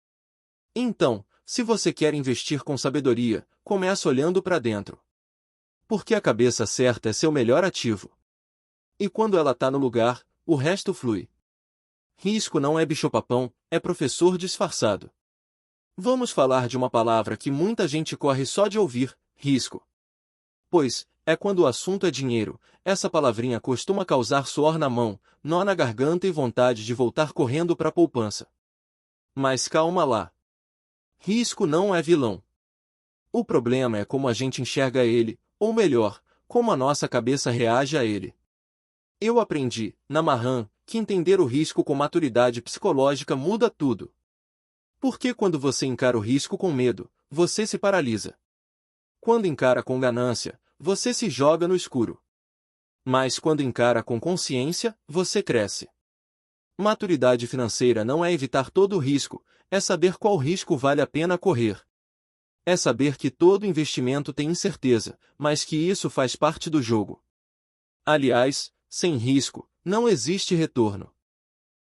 Então, se você quer investir com sabedoria, comece olhando para dentro. Porque a cabeça certa é seu melhor ativo. E quando ela está no lugar, o resto flui. Risco não é bicho-papão, é professor disfarçado. Vamos falar de uma palavra que muita gente corre só de ouvir, risco. Pois, é quando o assunto é dinheiro, essa palavrinha costuma causar suor na mão, nó na garganta e vontade de voltar correndo para a poupança. Mas calma lá. Risco não é vilão. O problema é como a gente enxerga ele, ou melhor, como a nossa cabeça reage a ele. Eu aprendi, na Mahan, que entender o risco com maturidade psicológica muda tudo. Porque quando você encara o risco com medo, você se paralisa. Quando encara com ganância, você se joga no escuro. Mas quando encara com consciência, você cresce. Maturidade financeira não é evitar todo o risco, é saber qual risco vale a pena correr. É saber que todo investimento tem incerteza, mas que isso faz parte do jogo. Aliás, sem risco, não existe retorno.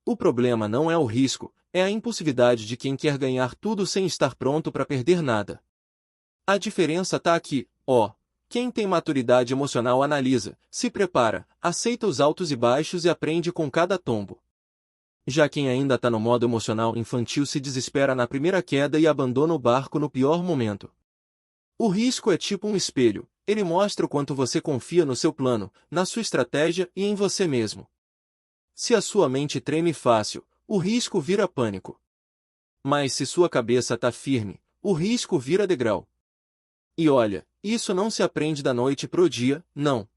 O problema não é o risco, é a impulsividade de quem quer ganhar tudo sem estar pronto para perder nada. A diferença tá aqui, ó. Quem tem maturidade emocional analisa, se prepara, aceita os altos e baixos e aprende com cada tombo. Já quem ainda está no modo emocional infantil se desespera na primeira queda e abandona o barco no pior momento. O risco é tipo um espelho, ele mostra o quanto você confia no seu plano, na sua estratégia e em você mesmo. Se a sua mente treme fácil, o risco vira pânico. Mas se sua cabeça está firme, o risco vira degrau. E olha, isso não se aprende da noite pro dia, não.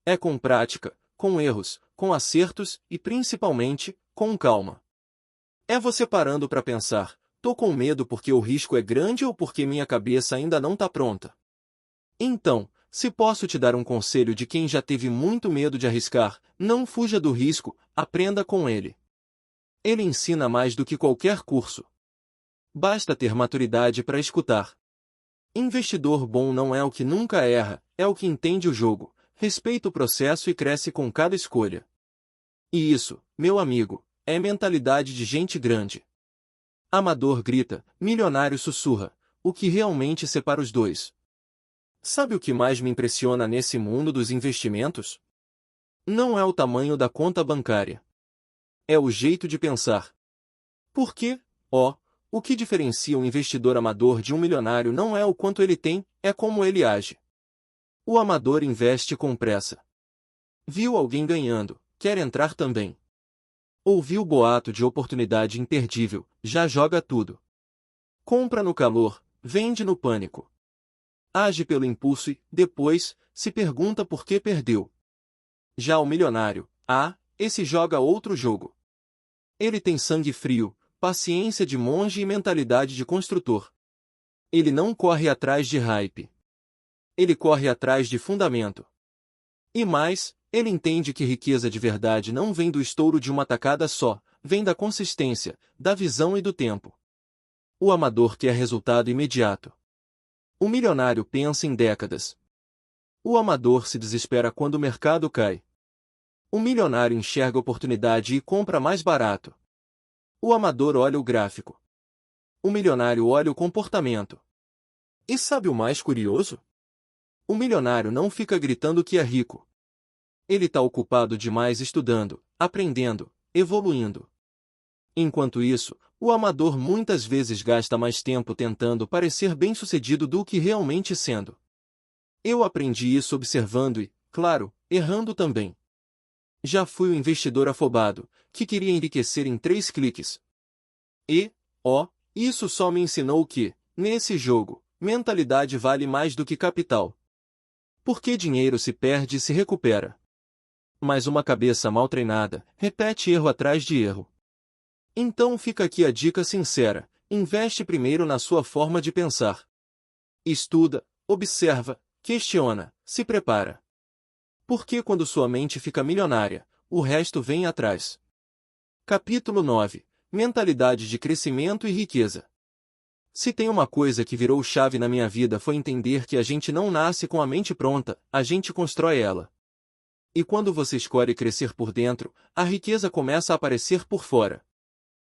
É com prática, com erros, com acertos e, principalmente, com calma. É você parando para pensar, tô com medo porque o risco é grande ou porque minha cabeça ainda não tá pronta? Então, se posso te dar um conselho de quem já teve muito medo de arriscar, não fuja do risco, aprenda com ele. Ele ensina mais do que qualquer curso. Basta ter maturidade para escutar. Investidor bom não é o que nunca erra, é o que entende o jogo, respeita o processo e cresce com cada escolha. E isso, meu amigo, é mentalidade de gente grande. Amador grita, milionário sussurra, o que realmente separa os dois. Sabe o que mais me impressiona nesse mundo dos investimentos? Não é o tamanho da conta bancária. É o jeito de pensar. Por quê? O que diferencia um investidor amador de um milionário não é o quanto ele tem, é como ele age. O amador investe com pressa. Viu alguém ganhando, quer entrar também. Ouviu boato de oportunidade imperdível, já joga tudo. Compra no calor, vende no pânico. Age pelo impulso e, depois, se pergunta por que perdeu. Já o milionário, esse joga outro jogo. Ele tem sangue frio, paciência de monge e mentalidade de construtor. Ele não corre atrás de hype. Ele corre atrás de fundamento. E mais, ele entende que riqueza de verdade não vem do estouro de uma tacada só, vem da consistência, da visão e do tempo. O amador quer resultado imediato. O milionário pensa em décadas. O amador se desespera quando o mercado cai. O milionário enxerga oportunidade e compra mais barato. O amador olha o gráfico. O milionário olha o comportamento. E sabe o mais curioso? O milionário não fica gritando que é rico. Ele está ocupado demais estudando, aprendendo, evoluindo. Enquanto isso, o amador muitas vezes gasta mais tempo tentando parecer bem-sucedido do que realmente sendo. Eu aprendi isso observando e, claro, errando também. Já fui o investidor afobado, que queria enriquecer em 3 cliques. E, isso só me ensinou que, nesse jogo, mentalidade vale mais do que capital. Porque dinheiro se perde e se recupera. Mas uma cabeça mal treinada, repete erro atrás de erro. Então fica aqui a dica sincera, investe primeiro na sua forma de pensar. Estuda, observa, questiona, se prepara. Porque quando sua mente fica milionária, o resto vem atrás. Capítulo 9. Mentalidade de crescimento e riqueza. Se tem uma coisa que virou chave na minha vida foi entender que a gente não nasce com a mente pronta, a gente constrói ela. E quando você escolhe crescer por dentro, a riqueza começa a aparecer por fora.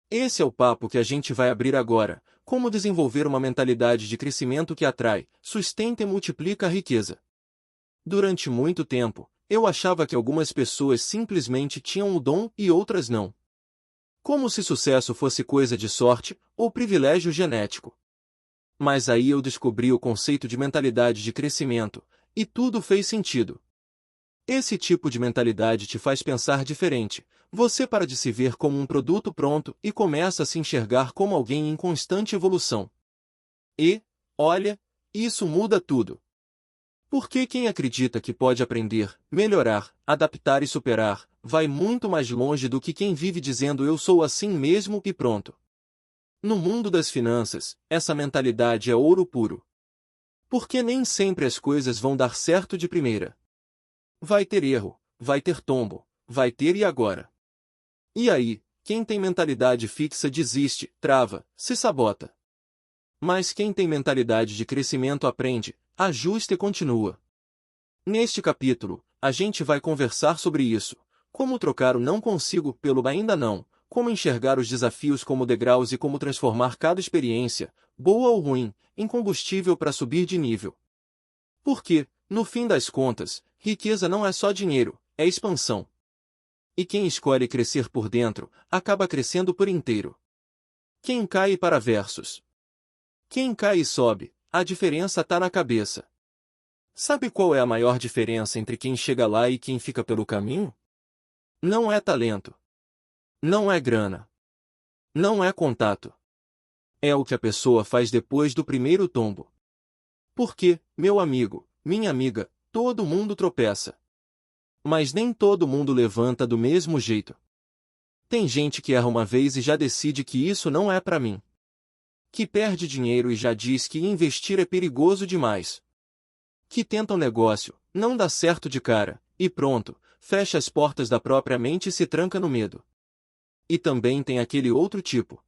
Esse é o papo que a gente vai abrir agora, como desenvolver uma mentalidade de crescimento que atrai, sustenta e multiplica a riqueza. Durante muito tempo, eu achava que algumas pessoas simplesmente tinham o dom e outras não. Como se sucesso fosse coisa de sorte ou privilégio genético. Mas aí eu descobri o conceito de mentalidade de crescimento, e tudo fez sentido. Esse tipo de mentalidade te faz pensar diferente, você para de se ver como um produto pronto e começa a se enxergar como alguém em constante evolução. E, olha, isso muda tudo. Porque quem acredita que pode aprender, melhorar, adaptar e superar, vai muito mais longe do que quem vive dizendo eu sou assim mesmo e pronto. No mundo das finanças, essa mentalidade é ouro puro. Porque nem sempre as coisas vão dar certo de primeira. Vai ter erro, vai ter tombo, vai ter e agora. E aí, quem tem mentalidade fixa desiste, trava, se sabota. Mas quem tem mentalidade de crescimento aprende, ajusta e continua. Neste capítulo, a gente vai conversar sobre isso, como trocar o não consigo pelo ainda não, como enxergar os desafios como degraus e como transformar cada experiência, boa ou ruim, em combustível para subir de nível. Porque, no fim das contas, riqueza não é só dinheiro, é expansão. E quem escolhe crescer por dentro, acaba crescendo por inteiro. Quem cai para versos. Quem cai e sobe, a diferença tá na cabeça. Sabe qual é a maior diferença entre quem chega lá e quem fica pelo caminho? Não é talento. Não é grana. Não é contato. É o que a pessoa faz depois do primeiro tombo. Porque, meu amigo, minha amiga, todo mundo tropeça. Mas nem todo mundo levanta do mesmo jeito. Tem gente que erra uma vez e já decide que isso não é pra mim. Que perde dinheiro e já diz que investir é perigoso demais. Que tenta um negócio, não dá certo de cara, e pronto, fecha as portas da própria mente e se tranca no medo. E também tem aquele outro tipo.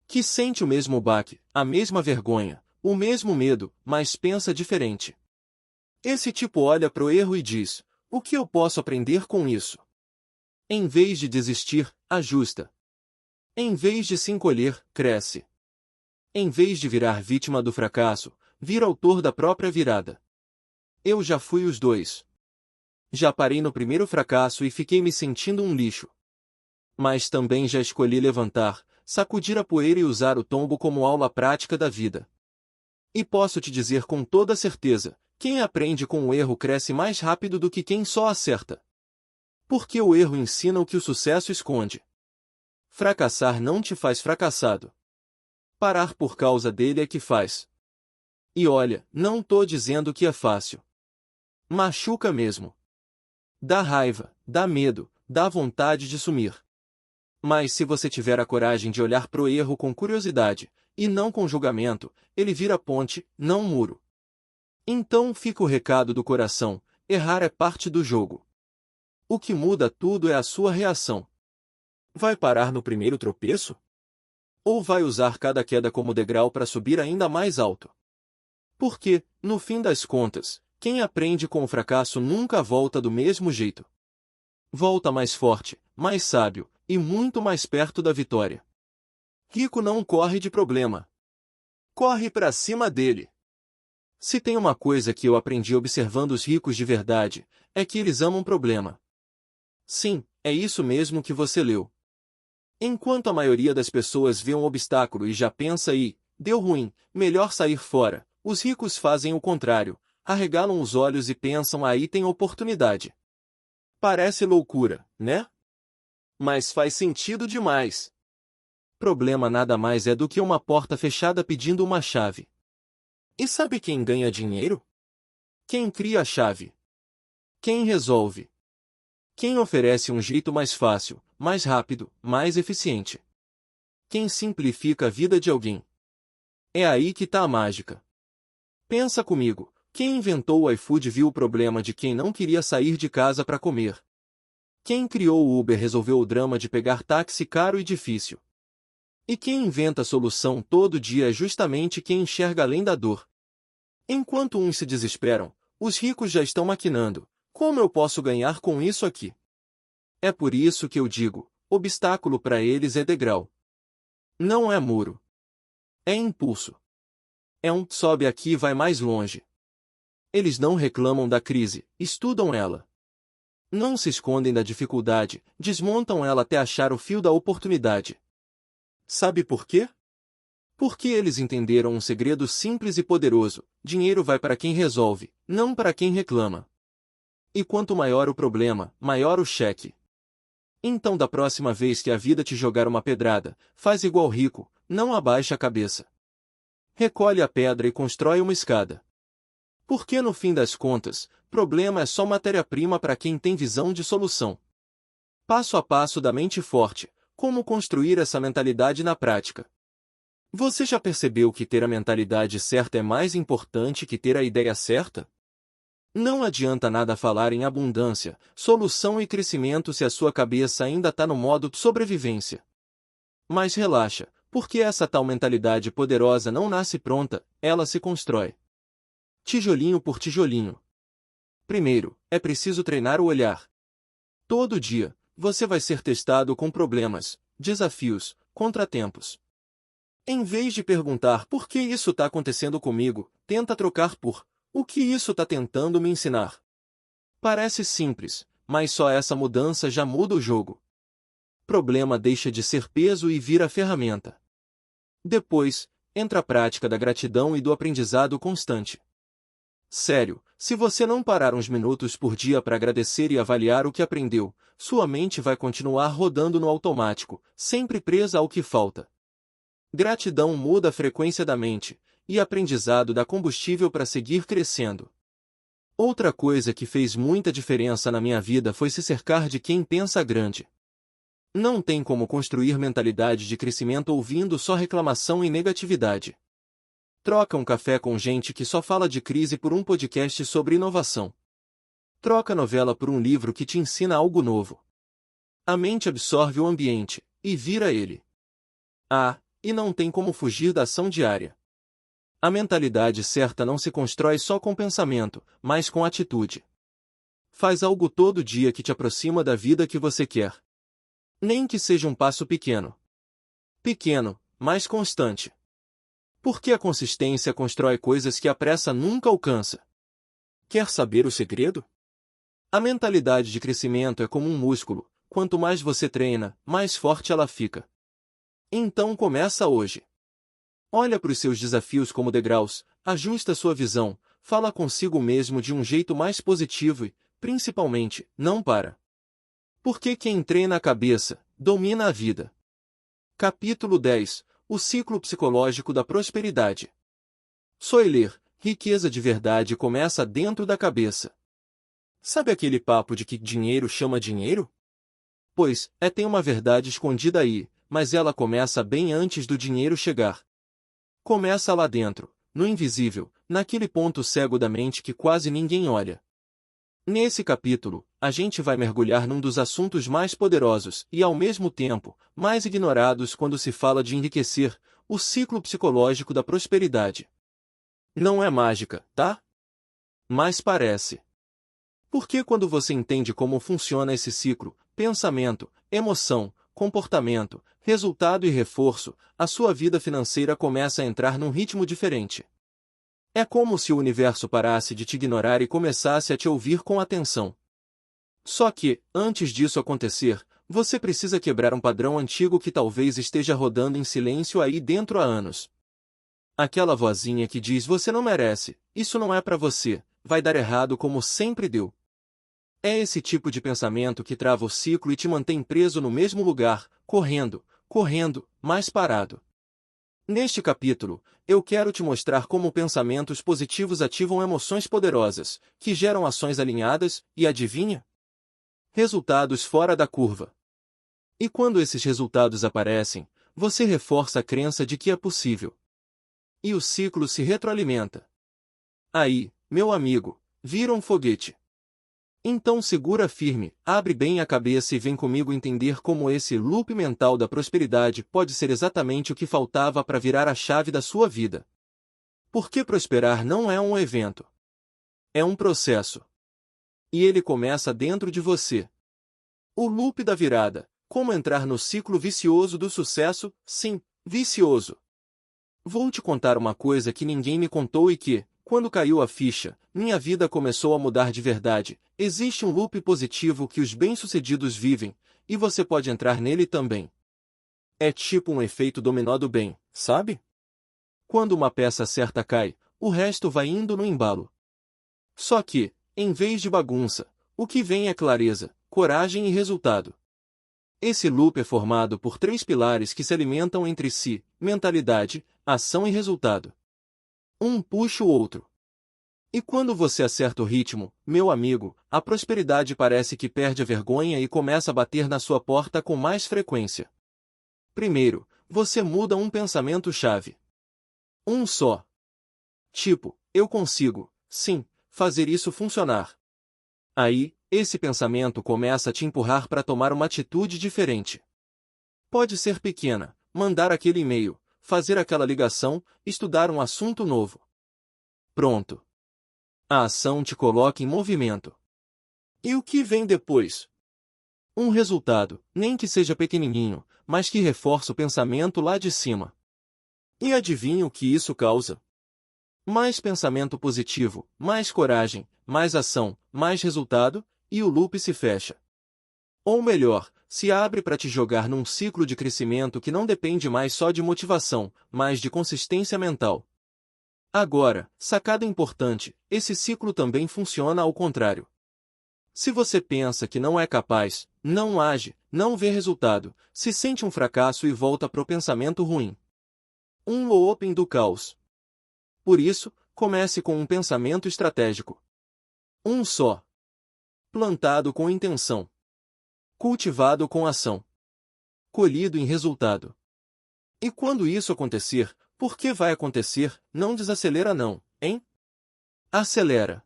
Que sente o mesmo baque, a mesma vergonha, o mesmo medo, mas pensa diferente. Esse tipo olha pro erro e diz: o que eu posso aprender com isso? Em vez de desistir, ajusta. Em vez de se encolher, cresce. Em vez de virar vítima do fracasso, vira autor da própria virada. Eu já fui os dois. Já parei no primeiro fracasso e fiquei me sentindo um lixo. Mas também já escolhi levantar, sacudir a poeira e usar o tombo como aula prática da vida. E posso te dizer com toda certeza, quem aprende com o erro cresce mais rápido do que quem só acerta. Porque o erro ensina o que o sucesso esconde. Fracassar não te faz fracassado. Parar por causa dele é que faz. E olha, não tô dizendo que é fácil. Machuca mesmo. Dá raiva, dá medo, dá vontade de sumir. Mas se você tiver a coragem de olhar pro erro com curiosidade, e não com julgamento, ele vira ponte, não muro. Então fica o recado do coração: errar é parte do jogo. O que muda tudo é a sua reação. Vai parar no primeiro tropeço? Ou vai usar cada queda como degrau para subir ainda mais alto? Porque, no fim das contas, quem aprende com o fracasso nunca volta do mesmo jeito. Volta mais forte, mais sábio, e muito mais perto da vitória. Rico não corre de problema. Corre para cima dele. Se tem uma coisa que eu aprendi observando os ricos de verdade, é que eles amam problema. Sim, é isso mesmo que você leu. Enquanto a maioria das pessoas vê um obstáculo e já pensa deu ruim, melhor sair fora, os ricos fazem o contrário, arregalam os olhos e pensam aí tem oportunidade. Parece loucura, né? Mas faz sentido demais. Problema nada mais é do que uma porta fechada pedindo uma chave. E sabe quem ganha dinheiro? Quem cria a chave. Quem resolve. Quem oferece um jeito mais fácil, mais rápido, mais eficiente. Quem simplifica a vida de alguém. É aí que tá a mágica. Pensa comigo, quem inventou o iFood viu o problema de quem não queria sair de casa para comer. Quem criou o Uber resolveu o drama de pegar táxi caro e difícil. E quem inventa a solução todo dia é justamente quem enxerga além da dor. Enquanto uns se desesperam, os ricos já estão maquinando: como eu posso ganhar com isso aqui? É por isso que eu digo, obstáculo para eles é degrau. Não é muro. É impulso. É um sobe aqui e vai mais longe. Eles não reclamam da crise, estudam ela. Não se escondem da dificuldade, desmontam ela até achar o fio da oportunidade. Sabe por quê? Porque eles entenderam um segredo simples e poderoso: dinheiro vai para quem resolve, não para quem reclama. E quanto maior o problema, maior o cheque. Então da próxima vez que a vida te jogar uma pedrada, faz igual rico, não abaixa a cabeça. Recolhe a pedra e constrói uma escada. Porque no fim das contas, problema é só matéria-prima para quem tem visão de solução. Passo a passo da mente forte, como construir essa mentalidade na prática. Você já percebeu que ter a mentalidade certa é mais importante que ter a ideia certa? Não adianta nada falar em abundância, solução e crescimento se a sua cabeça ainda está no modo sobrevivência. Mas relaxa, porque essa tal mentalidade poderosa não nasce pronta, ela se constrói. Tijolinho por tijolinho. Primeiro, é preciso treinar o olhar. Todo dia, você vai ser testado com problemas, desafios, contratempos. Em vez de perguntar por que isso está acontecendo comigo, tenta trocar por O que isso está tentando me ensinar? Parece simples, mas só essa mudança já muda o jogo. Problema deixa de ser peso e vira ferramenta. Depois, entra a prática da gratidão e do aprendizado constante. Sério, se você não parar uns minutos por dia para agradecer e avaliar o que aprendeu, sua mente vai continuar rodando no automático, sempre presa ao que falta. Gratidão muda a frequência da mente, e aprendizado dá combustível para seguir crescendo. Outra coisa que fez muita diferença na minha vida foi se cercar de quem pensa grande. Não tem como construir mentalidade de crescimento ouvindo só reclamação e negatividade. Troca um café com gente que só fala de crise por um podcast sobre inovação. Troca novela por um livro que te ensina algo novo. A mente absorve o ambiente, e vira ele. E não tem como fugir da ação diária. A mentalidade certa não se constrói só com pensamento, mas com atitude. Faz algo todo dia que te aproxima da vida que você quer. Nem que seja um passo pequeno. Pequeno, mas constante. Porque a consistência constrói coisas que a pressa nunca alcança. Quer saber o segredo? A mentalidade de crescimento é como um músculo, quanto mais você treina, mais forte ela fica. Então começa hoje. Olha para os seus desafios como degraus, ajusta sua visão, fala consigo mesmo de um jeito mais positivo e, principalmente, não para. Porque quem treina a cabeça, domina a vida. Capítulo 10. O ciclo psicológico da prosperidade. Soiler, riqueza de verdade começa dentro da cabeça. Sabe aquele papo de que dinheiro chama dinheiro? Pois, tem uma verdade escondida aí, mas ela começa bem antes do dinheiro chegar. Começa lá dentro, no invisível, naquele ponto cego da mente que quase ninguém olha. Nesse capítulo, a gente vai mergulhar num dos assuntos mais poderosos e, ao mesmo tempo, mais ignorados quando se fala de enriquecer, o ciclo psicológico da prosperidade. Não é mágica, tá? Mas parece. Porque quando você entende como funciona esse ciclo, pensamento, emoção, comportamento, resultado e reforço, a sua vida financeira começa a entrar num ritmo diferente. É como se o universo parasse de te ignorar e começasse a te ouvir com atenção. Só que, antes disso acontecer, você precisa quebrar um padrão antigo que talvez esteja rodando em silêncio aí dentro há anos. Aquela vozinha que diz: você não merece, isso não é pra você, vai dar errado como sempre deu. É esse tipo de pensamento que trava o ciclo e te mantém preso no mesmo lugar, correndo, mas parado. Neste capítulo, eu quero te mostrar como pensamentos positivos ativam emoções poderosas, que geram ações alinhadas, e adivinha? Resultados fora da curva. E quando esses resultados aparecem, você reforça a crença de que é possível. E o ciclo se retroalimenta. Aí, meu amigo, vira um foguete. Então segura firme, abre bem a cabeça e vem comigo entender como esse loop mental da prosperidade pode ser exatamente o que faltava para virar a chave da sua vida. Porque prosperar não é um evento. É um processo. E ele começa dentro de você. O loop da virada, como entrar no ciclo vicioso do sucesso, sim, vicioso. Vou te contar uma coisa que ninguém me contou e que, quando caiu a ficha, minha vida começou a mudar de verdade. Existe um loop positivo que os bem-sucedidos vivem, e você pode entrar nele também. É tipo um efeito dominó do bem, sabe? Quando uma peça certa cai, o resto vai indo no embalo. Só que, em vez de bagunça, o que vem é clareza, coragem e resultado. Esse loop é formado por 3 pilares que se alimentam entre si: mentalidade, ação e resultado. Um puxa o outro. E quando você acerta o ritmo, meu amigo, a prosperidade parece que perde a vergonha e começa a bater na sua porta com mais frequência. Primeiro, você muda um pensamento-chave. Um só. Tipo, eu consigo, sim, fazer isso funcionar. Aí, esse pensamento começa a te empurrar para tomar uma atitude diferente. Pode ser pequena, mandar aquele e-mail, fazer aquela ligação, estudar um assunto novo. Pronto. A ação te coloca em movimento. E o que vem depois? Um resultado, nem que seja pequenininho, mas que reforça o pensamento lá de cima. E adivinha o que isso causa? Mais pensamento positivo, mais coragem, mais ação, mais resultado, e o loop se fecha. Ou melhor, se abre para te jogar num ciclo de crescimento que não depende mais só de motivação, mas de consistência mental. Agora, sacada importante, esse ciclo também funciona ao contrário. Se você pensa que não é capaz, não age, não vê resultado, se sente um fracasso e volta pro pensamento ruim. Um looping do caos. Por isso, comece com um pensamento estratégico. Um só. Plantado com intenção. Cultivado com ação. Colhido em resultado. E quando isso acontecer, porque vai acontecer, não desacelera não, hein? Acelera.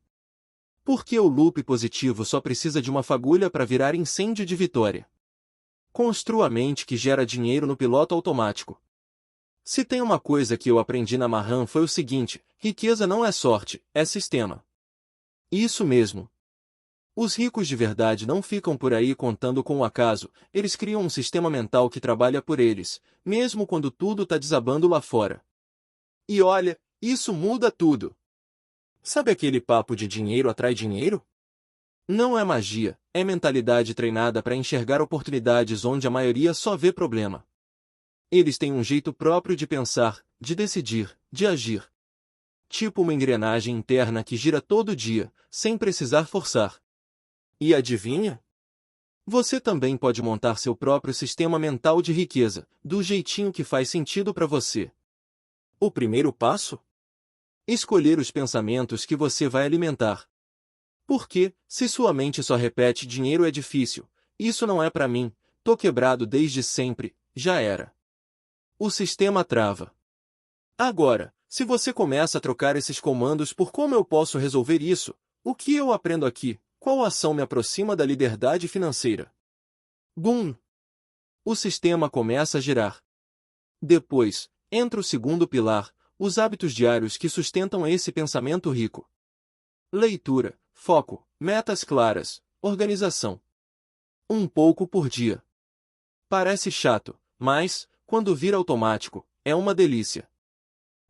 Porque o loop positivo só precisa de uma fagulha para virar incêndio de vitória. Construa a mente que gera dinheiro no piloto automático. Se tem uma coisa que eu aprendi na Mahan foi o seguinte: riqueza não é sorte, é sistema. Isso mesmo. Os ricos de verdade não ficam por aí contando com o acaso, eles criam um sistema mental que trabalha por eles, mesmo quando tudo tá desabando lá fora. E olha, isso muda tudo. Sabe aquele papo de dinheiro atrai dinheiro? Não é magia, é mentalidade treinada para enxergar oportunidades onde a maioria só vê problema. Eles têm um jeito próprio de pensar, de decidir, de agir. Tipo uma engrenagem interna que gira todo dia, sem precisar forçar. E adivinha? Você também pode montar seu próprio sistema mental de riqueza, do jeitinho que faz sentido para você. O primeiro passo? Escolher os pensamentos que você vai alimentar. Porque, se sua mente só repete dinheiro é difícil, isso não é para mim, tô quebrado desde sempre, já era. O sistema trava. Agora, se você começa a trocar esses comandos por como eu posso resolver isso, o que eu aprendo aqui, qual ação me aproxima da liberdade financeira? Bum! O sistema começa a girar. Depois, entra o segundo pilar, os hábitos diários que sustentam esse pensamento rico. Leitura, foco, metas claras, organização. Um pouco por dia. Parece chato, mas, quando vira automático, é uma delícia.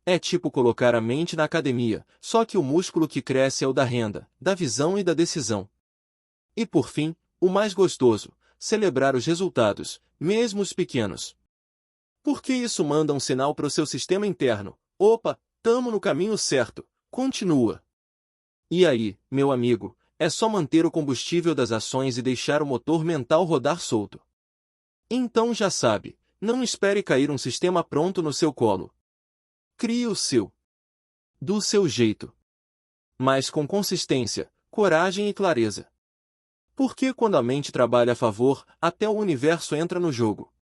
É tipo colocar a mente na academia, só que o músculo que cresce é o da renda, da visão e da decisão. E por fim, o mais gostoso, celebrar os resultados, mesmo os pequenos. Porque isso manda um sinal para o seu sistema interno. Opa, tamo no caminho certo, continua. E aí, meu amigo, é só manter o combustível das ações e deixar o motor mental rodar solto. Então já sabe, não espere cair um sistema pronto no seu colo. Crie o seu. Do seu jeito. Mas com consistência, coragem e clareza. Porque quando a mente trabalha a favor, até o universo entra no jogo.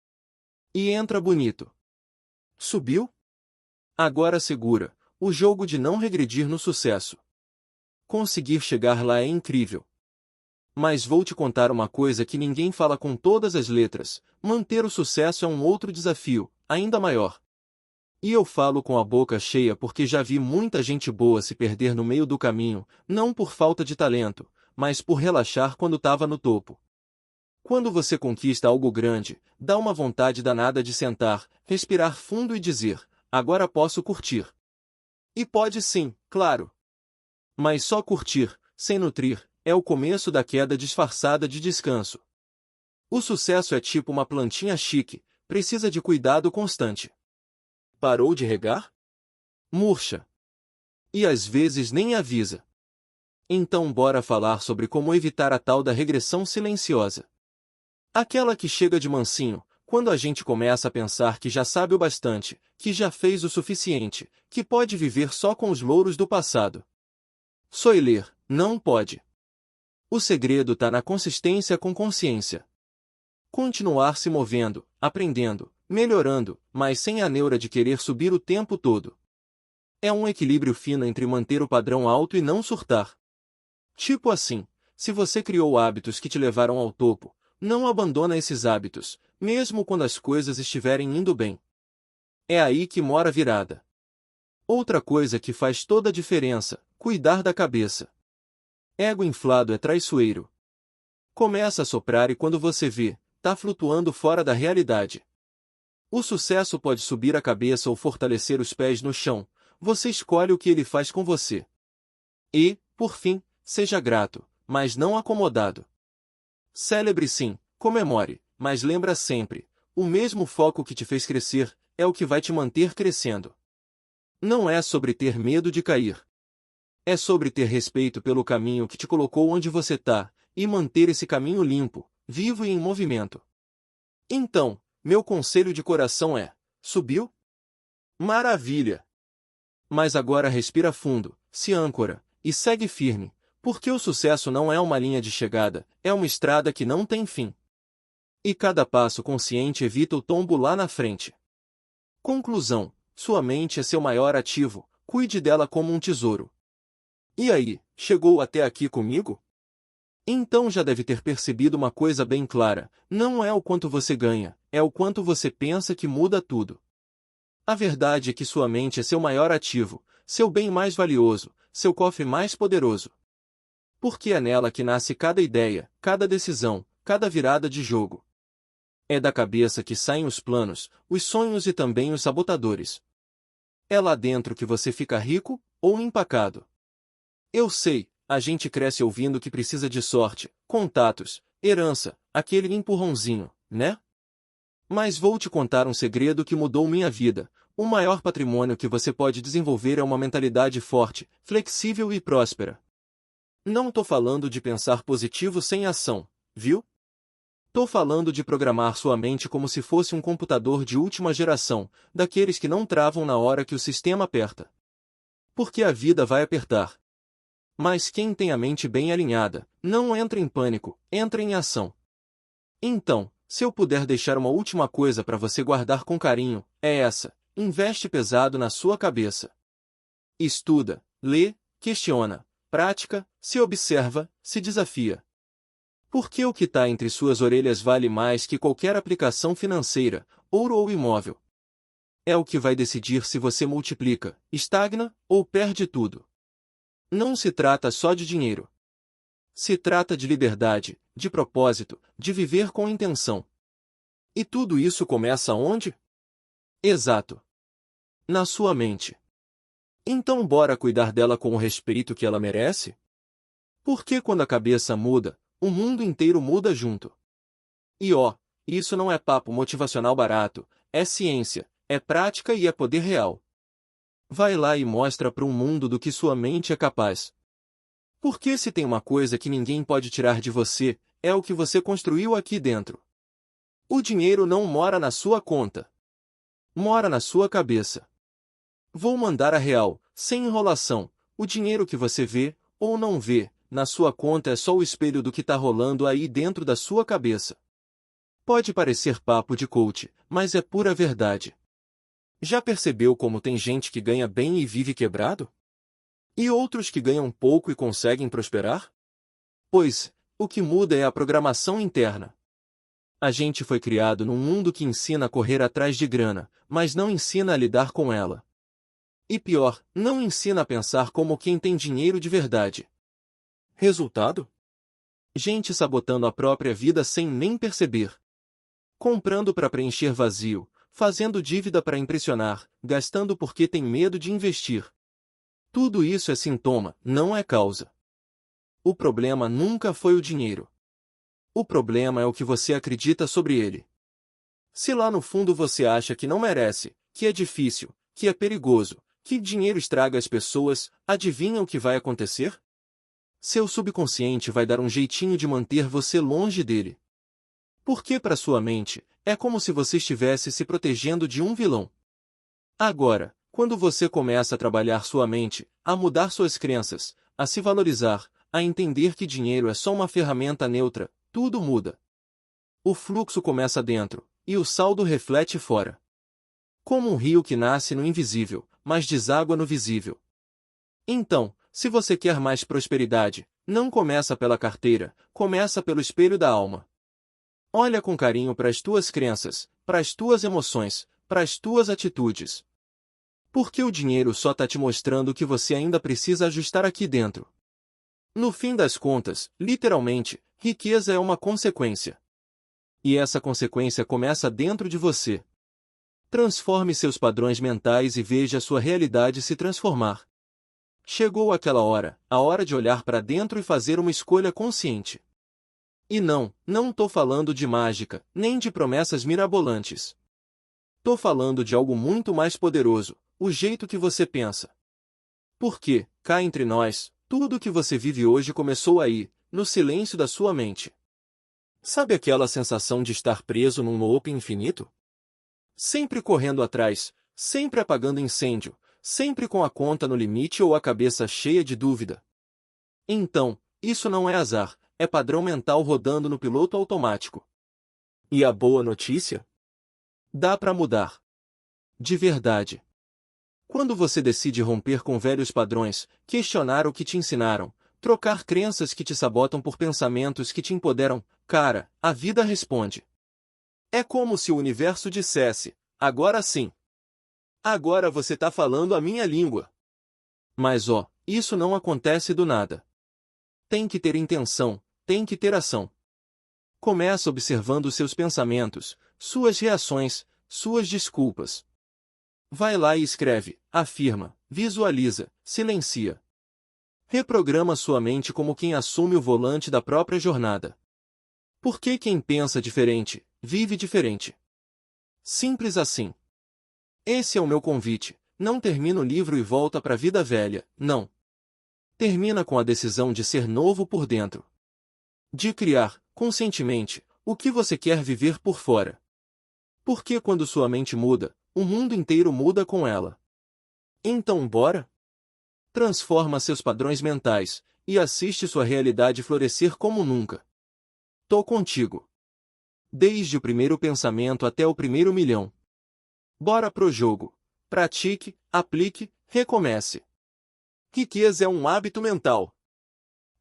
E entra bonito. Subiu? Agora segura, o jogo de não regredir no sucesso. Conseguir chegar lá é incrível. Mas vou te contar uma coisa que ninguém fala com todas as letras: manter o sucesso é um outro desafio, ainda maior. E eu falo com a boca cheia porque já vi muita gente boa se perder no meio do caminho, não por falta de talento, mas por relaxar quando estava no topo. Quando você conquista algo grande, dá uma vontade danada de sentar, respirar fundo e dizer: agora posso curtir. E pode sim, claro. Mas só curtir, sem nutrir, é o começo da queda disfarçada de descanso. O sucesso é tipo uma plantinha chique, precisa de cuidado constante. Parou de regar? Murcha. E às vezes nem avisa. Então bora falar sobre como evitar a tal da regressão silenciosa. Aquela que chega de mansinho, quando a gente começa a pensar que já sabe o bastante, que já fez o suficiente, que pode viver só com os louros do passado. Soiler, não pode. O segredo tá na consistência com consciência. Continuar se movendo, aprendendo, melhorando, mas sem a neura de querer subir o tempo todo. É um equilíbrio fino entre manter o padrão alto e não surtar. Tipo assim, se você criou hábitos que te levaram ao topo, não abandona esses hábitos, mesmo quando as coisas estiverem indo bem. É aí que mora a virada. Outra coisa que faz toda a diferença: cuidar da cabeça. Ego inflado é traiçoeiro. Começa a soprar e quando você vê, tá flutuando fora da realidade. O sucesso pode subir a cabeça ou fortalecer os pés no chão, você escolhe o que ele faz com você. E, por fim, seja grato, mas não acomodado. Celebre sim, comemore, mas lembra sempre, o mesmo foco que te fez crescer, é o que vai te manter crescendo. Não é sobre ter medo de cair. É sobre ter respeito pelo caminho que te colocou onde você está, e manter esse caminho limpo, vivo e em movimento. Então, meu conselho de coração é: subiu? Maravilha! Mas agora respira fundo, se âncora, e segue firme, porque o sucesso não é uma linha de chegada, é uma estrada que não tem fim. E cada passo consciente evita o tombo lá na frente. Conclusão: sua mente é seu maior ativo, cuide dela como um tesouro. E aí, chegou até aqui comigo? Então já deve ter percebido uma coisa bem clara: não é o quanto você ganha, é o quanto você pensa que muda tudo. A verdade é que sua mente é seu maior ativo, seu bem mais valioso, seu cofre mais poderoso. Porque é nela que nasce cada ideia, cada decisão, cada virada de jogo. É da cabeça que saem os planos, os sonhos e também os sabotadores. É lá dentro que você fica rico ou empacado. Eu sei, a gente cresce ouvindo que precisa de sorte, contatos, herança, aquele empurrãozinho, né? Mas vou te contar um segredo que mudou minha vida. O maior patrimônio que você pode desenvolver é uma mentalidade forte, flexível e próspera. Não tô falando de pensar positivo sem ação, viu? Tô falando de programar sua mente como se fosse um computador de última geração, daqueles que não travam na hora que o sistema aperta. Porque a vida vai apertar. Mas quem tem a mente bem alinhada, não entra em pânico, entra em ação. Então, se eu puder deixar uma última coisa para você guardar com carinho, é essa: investe pesado na sua cabeça. Estuda, lê, questiona, prática, se observa, se desafia. Porque o que está entre suas orelhas vale mais que qualquer aplicação financeira, ouro ou imóvel. É o que vai decidir se você multiplica, estagna ou perde tudo. Não se trata só de dinheiro. Se trata de liberdade, de propósito, de viver com intenção. E tudo isso começa onde? Exato. Na sua mente. Então bora cuidar dela com o respeito que ela merece? Porque quando a cabeça muda, o mundo inteiro muda junto. E ó, isso não é papo motivacional barato, é ciência, é prática e é poder real. Vai lá e mostra para o mundo do que sua mente é capaz. Porque se tem uma coisa que ninguém pode tirar de você, é o que você construiu aqui dentro. O dinheiro não mora na sua conta. Mora na sua cabeça. Vou mandar a real, sem enrolação: o dinheiro que você vê, ou não vê, na sua conta é só o espelho do que está rolando aí dentro da sua cabeça. Pode parecer papo de coach, mas é pura verdade. Já percebeu como tem gente que ganha bem e vive quebrado? E outros que ganham pouco e conseguem prosperar? Pois, o que muda é a programação interna. A gente foi criado num mundo que ensina a correr atrás de grana, mas não ensina a lidar com ela. E pior, não ensina a pensar como quem tem dinheiro de verdade. Resultado? Gente sabotando a própria vida sem nem perceber. Comprando para preencher vazio, fazendo dívida para impressionar, gastando porque tem medo de investir. Tudo isso é sintoma, não é causa. O problema nunca foi o dinheiro. O problema é o que você acredita sobre ele. Se lá no fundo você acha que não merece, que é difícil, que é perigoso, que dinheiro estraga as pessoas, adivinha o que vai acontecer? Seu subconsciente vai dar um jeitinho de manter você longe dele. Porque para sua mente, é como se você estivesse se protegendo de um vilão. Agora, quando você começa a trabalhar sua mente, a mudar suas crenças, a se valorizar, a entender que dinheiro é só uma ferramenta neutra, tudo muda. O fluxo começa dentro, e o saldo reflete fora. Como um rio que nasce no invisível, mas deságua no visível. Então, se você quer mais prosperidade, não começa pela carteira, começa pelo espelho da alma. Olha com carinho para as tuas crenças, para as tuas emoções, para as tuas atitudes. Porque o dinheiro só está te mostrando o que você ainda precisa ajustar aqui dentro. No fim das contas, literalmente, riqueza é uma consequência. E essa consequência começa dentro de você. Transforme seus padrões mentais e veja a sua realidade se transformar. Chegou aquela hora, a hora de olhar para dentro e fazer uma escolha consciente. E não tô falando de mágica, nem de promessas mirabolantes. Tô falando de algo muito mais poderoso, o jeito que você pensa. Porque, cá entre nós, tudo o que você vive hoje começou aí, no silêncio da sua mente. Sabe aquela sensação de estar preso num loop infinito? Sempre correndo atrás, sempre apagando incêndio, sempre com a conta no limite ou a cabeça cheia de dúvida. Então, isso não é azar, é padrão mental rodando no piloto automático. E a boa notícia? Dá para mudar. De verdade. Quando você decide romper com velhos padrões, questionar o que te ensinaram, trocar crenças que te sabotam por pensamentos que te empoderam, cara, a vida responde. É como se o universo dissesse, agora sim. Agora você tá falando a minha língua. Mas isso não acontece do nada. Tem que ter intenção, tem que ter ação. Começa observando seus pensamentos, suas reações, suas desculpas. Vai lá e escreve, afirma, visualiza, silencia. Reprograma sua mente como quem assume o volante da própria jornada. Porque quem pensa diferente, vive diferente. Simples assim. Esse é o meu convite. Não termina o livro e volta para a vida velha, não. Termina com a decisão de ser novo por dentro. De criar, conscientemente, o que você quer viver por fora. Porque quando sua mente muda, o mundo inteiro muda com ela. Então bora? Transforma seus padrões mentais, e assiste sua realidade florescer como nunca. Tô contigo. Desde o primeiro pensamento até o primeiro milhão. Bora pro jogo. Pratique, aplique, recomece. Riqueza é um hábito mental.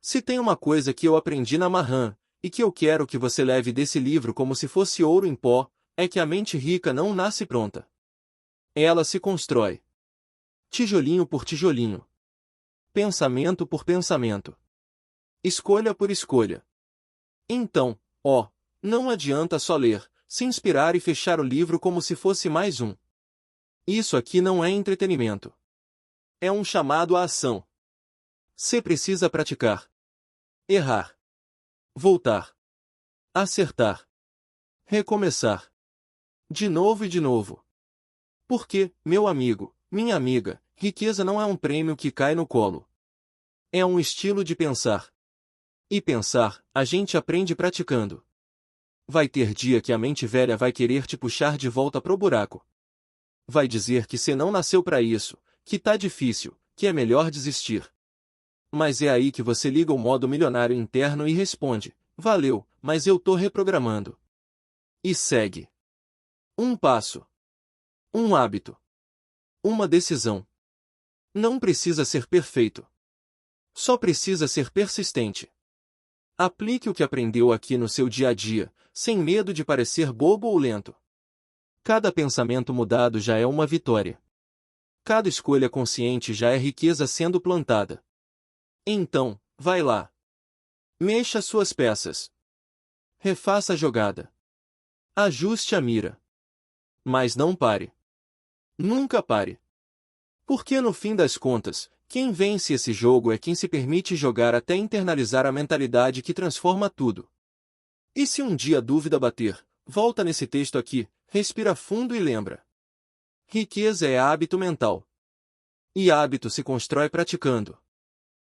Se tem uma coisa que eu aprendi na Mahan, e que eu quero que você leve desse livro como se fosse ouro em pó, é que a mente rica não nasce pronta. Ela se constrói. Tijolinho por tijolinho. Pensamento por pensamento. Escolha por escolha. Então, não adianta só ler, se inspirar e fechar o livro como se fosse mais um. Isso aqui não é entretenimento. É um chamado à ação. Você precisa praticar. Errar. Voltar. Acertar. Recomeçar. De novo e de novo. Porque, meu amigo, minha amiga, riqueza não é um prêmio que cai no colo. É um estilo de pensar. E pensar, a gente aprende praticando. Vai ter dia que a mente velha vai querer te puxar de volta pro buraco. Vai dizer que você não nasceu para isso, que tá difícil, que é melhor desistir. Mas é aí que você liga o modo milionário interno e responde, valeu, mas eu tô reprogramando. E segue. Um passo. Um hábito. Uma decisão. Não precisa ser perfeito. Só precisa ser persistente. Aplique o que aprendeu aqui no seu dia a dia, sem medo de parecer bobo ou lento. Cada pensamento mudado já é uma vitória. Cada escolha consciente já é riqueza sendo plantada. Então, vai lá. Mexa suas peças. Refaça a jogada. Ajuste a mira. Mas não pare. Nunca pare. Porque no fim das contas, quem vence esse jogo é quem se permite jogar até internalizar a mentalidade que transforma tudo. E se um dia a dúvida bater, volta nesse texto aqui, respira fundo e lembra. Riqueza é hábito mental. E hábito se constrói praticando.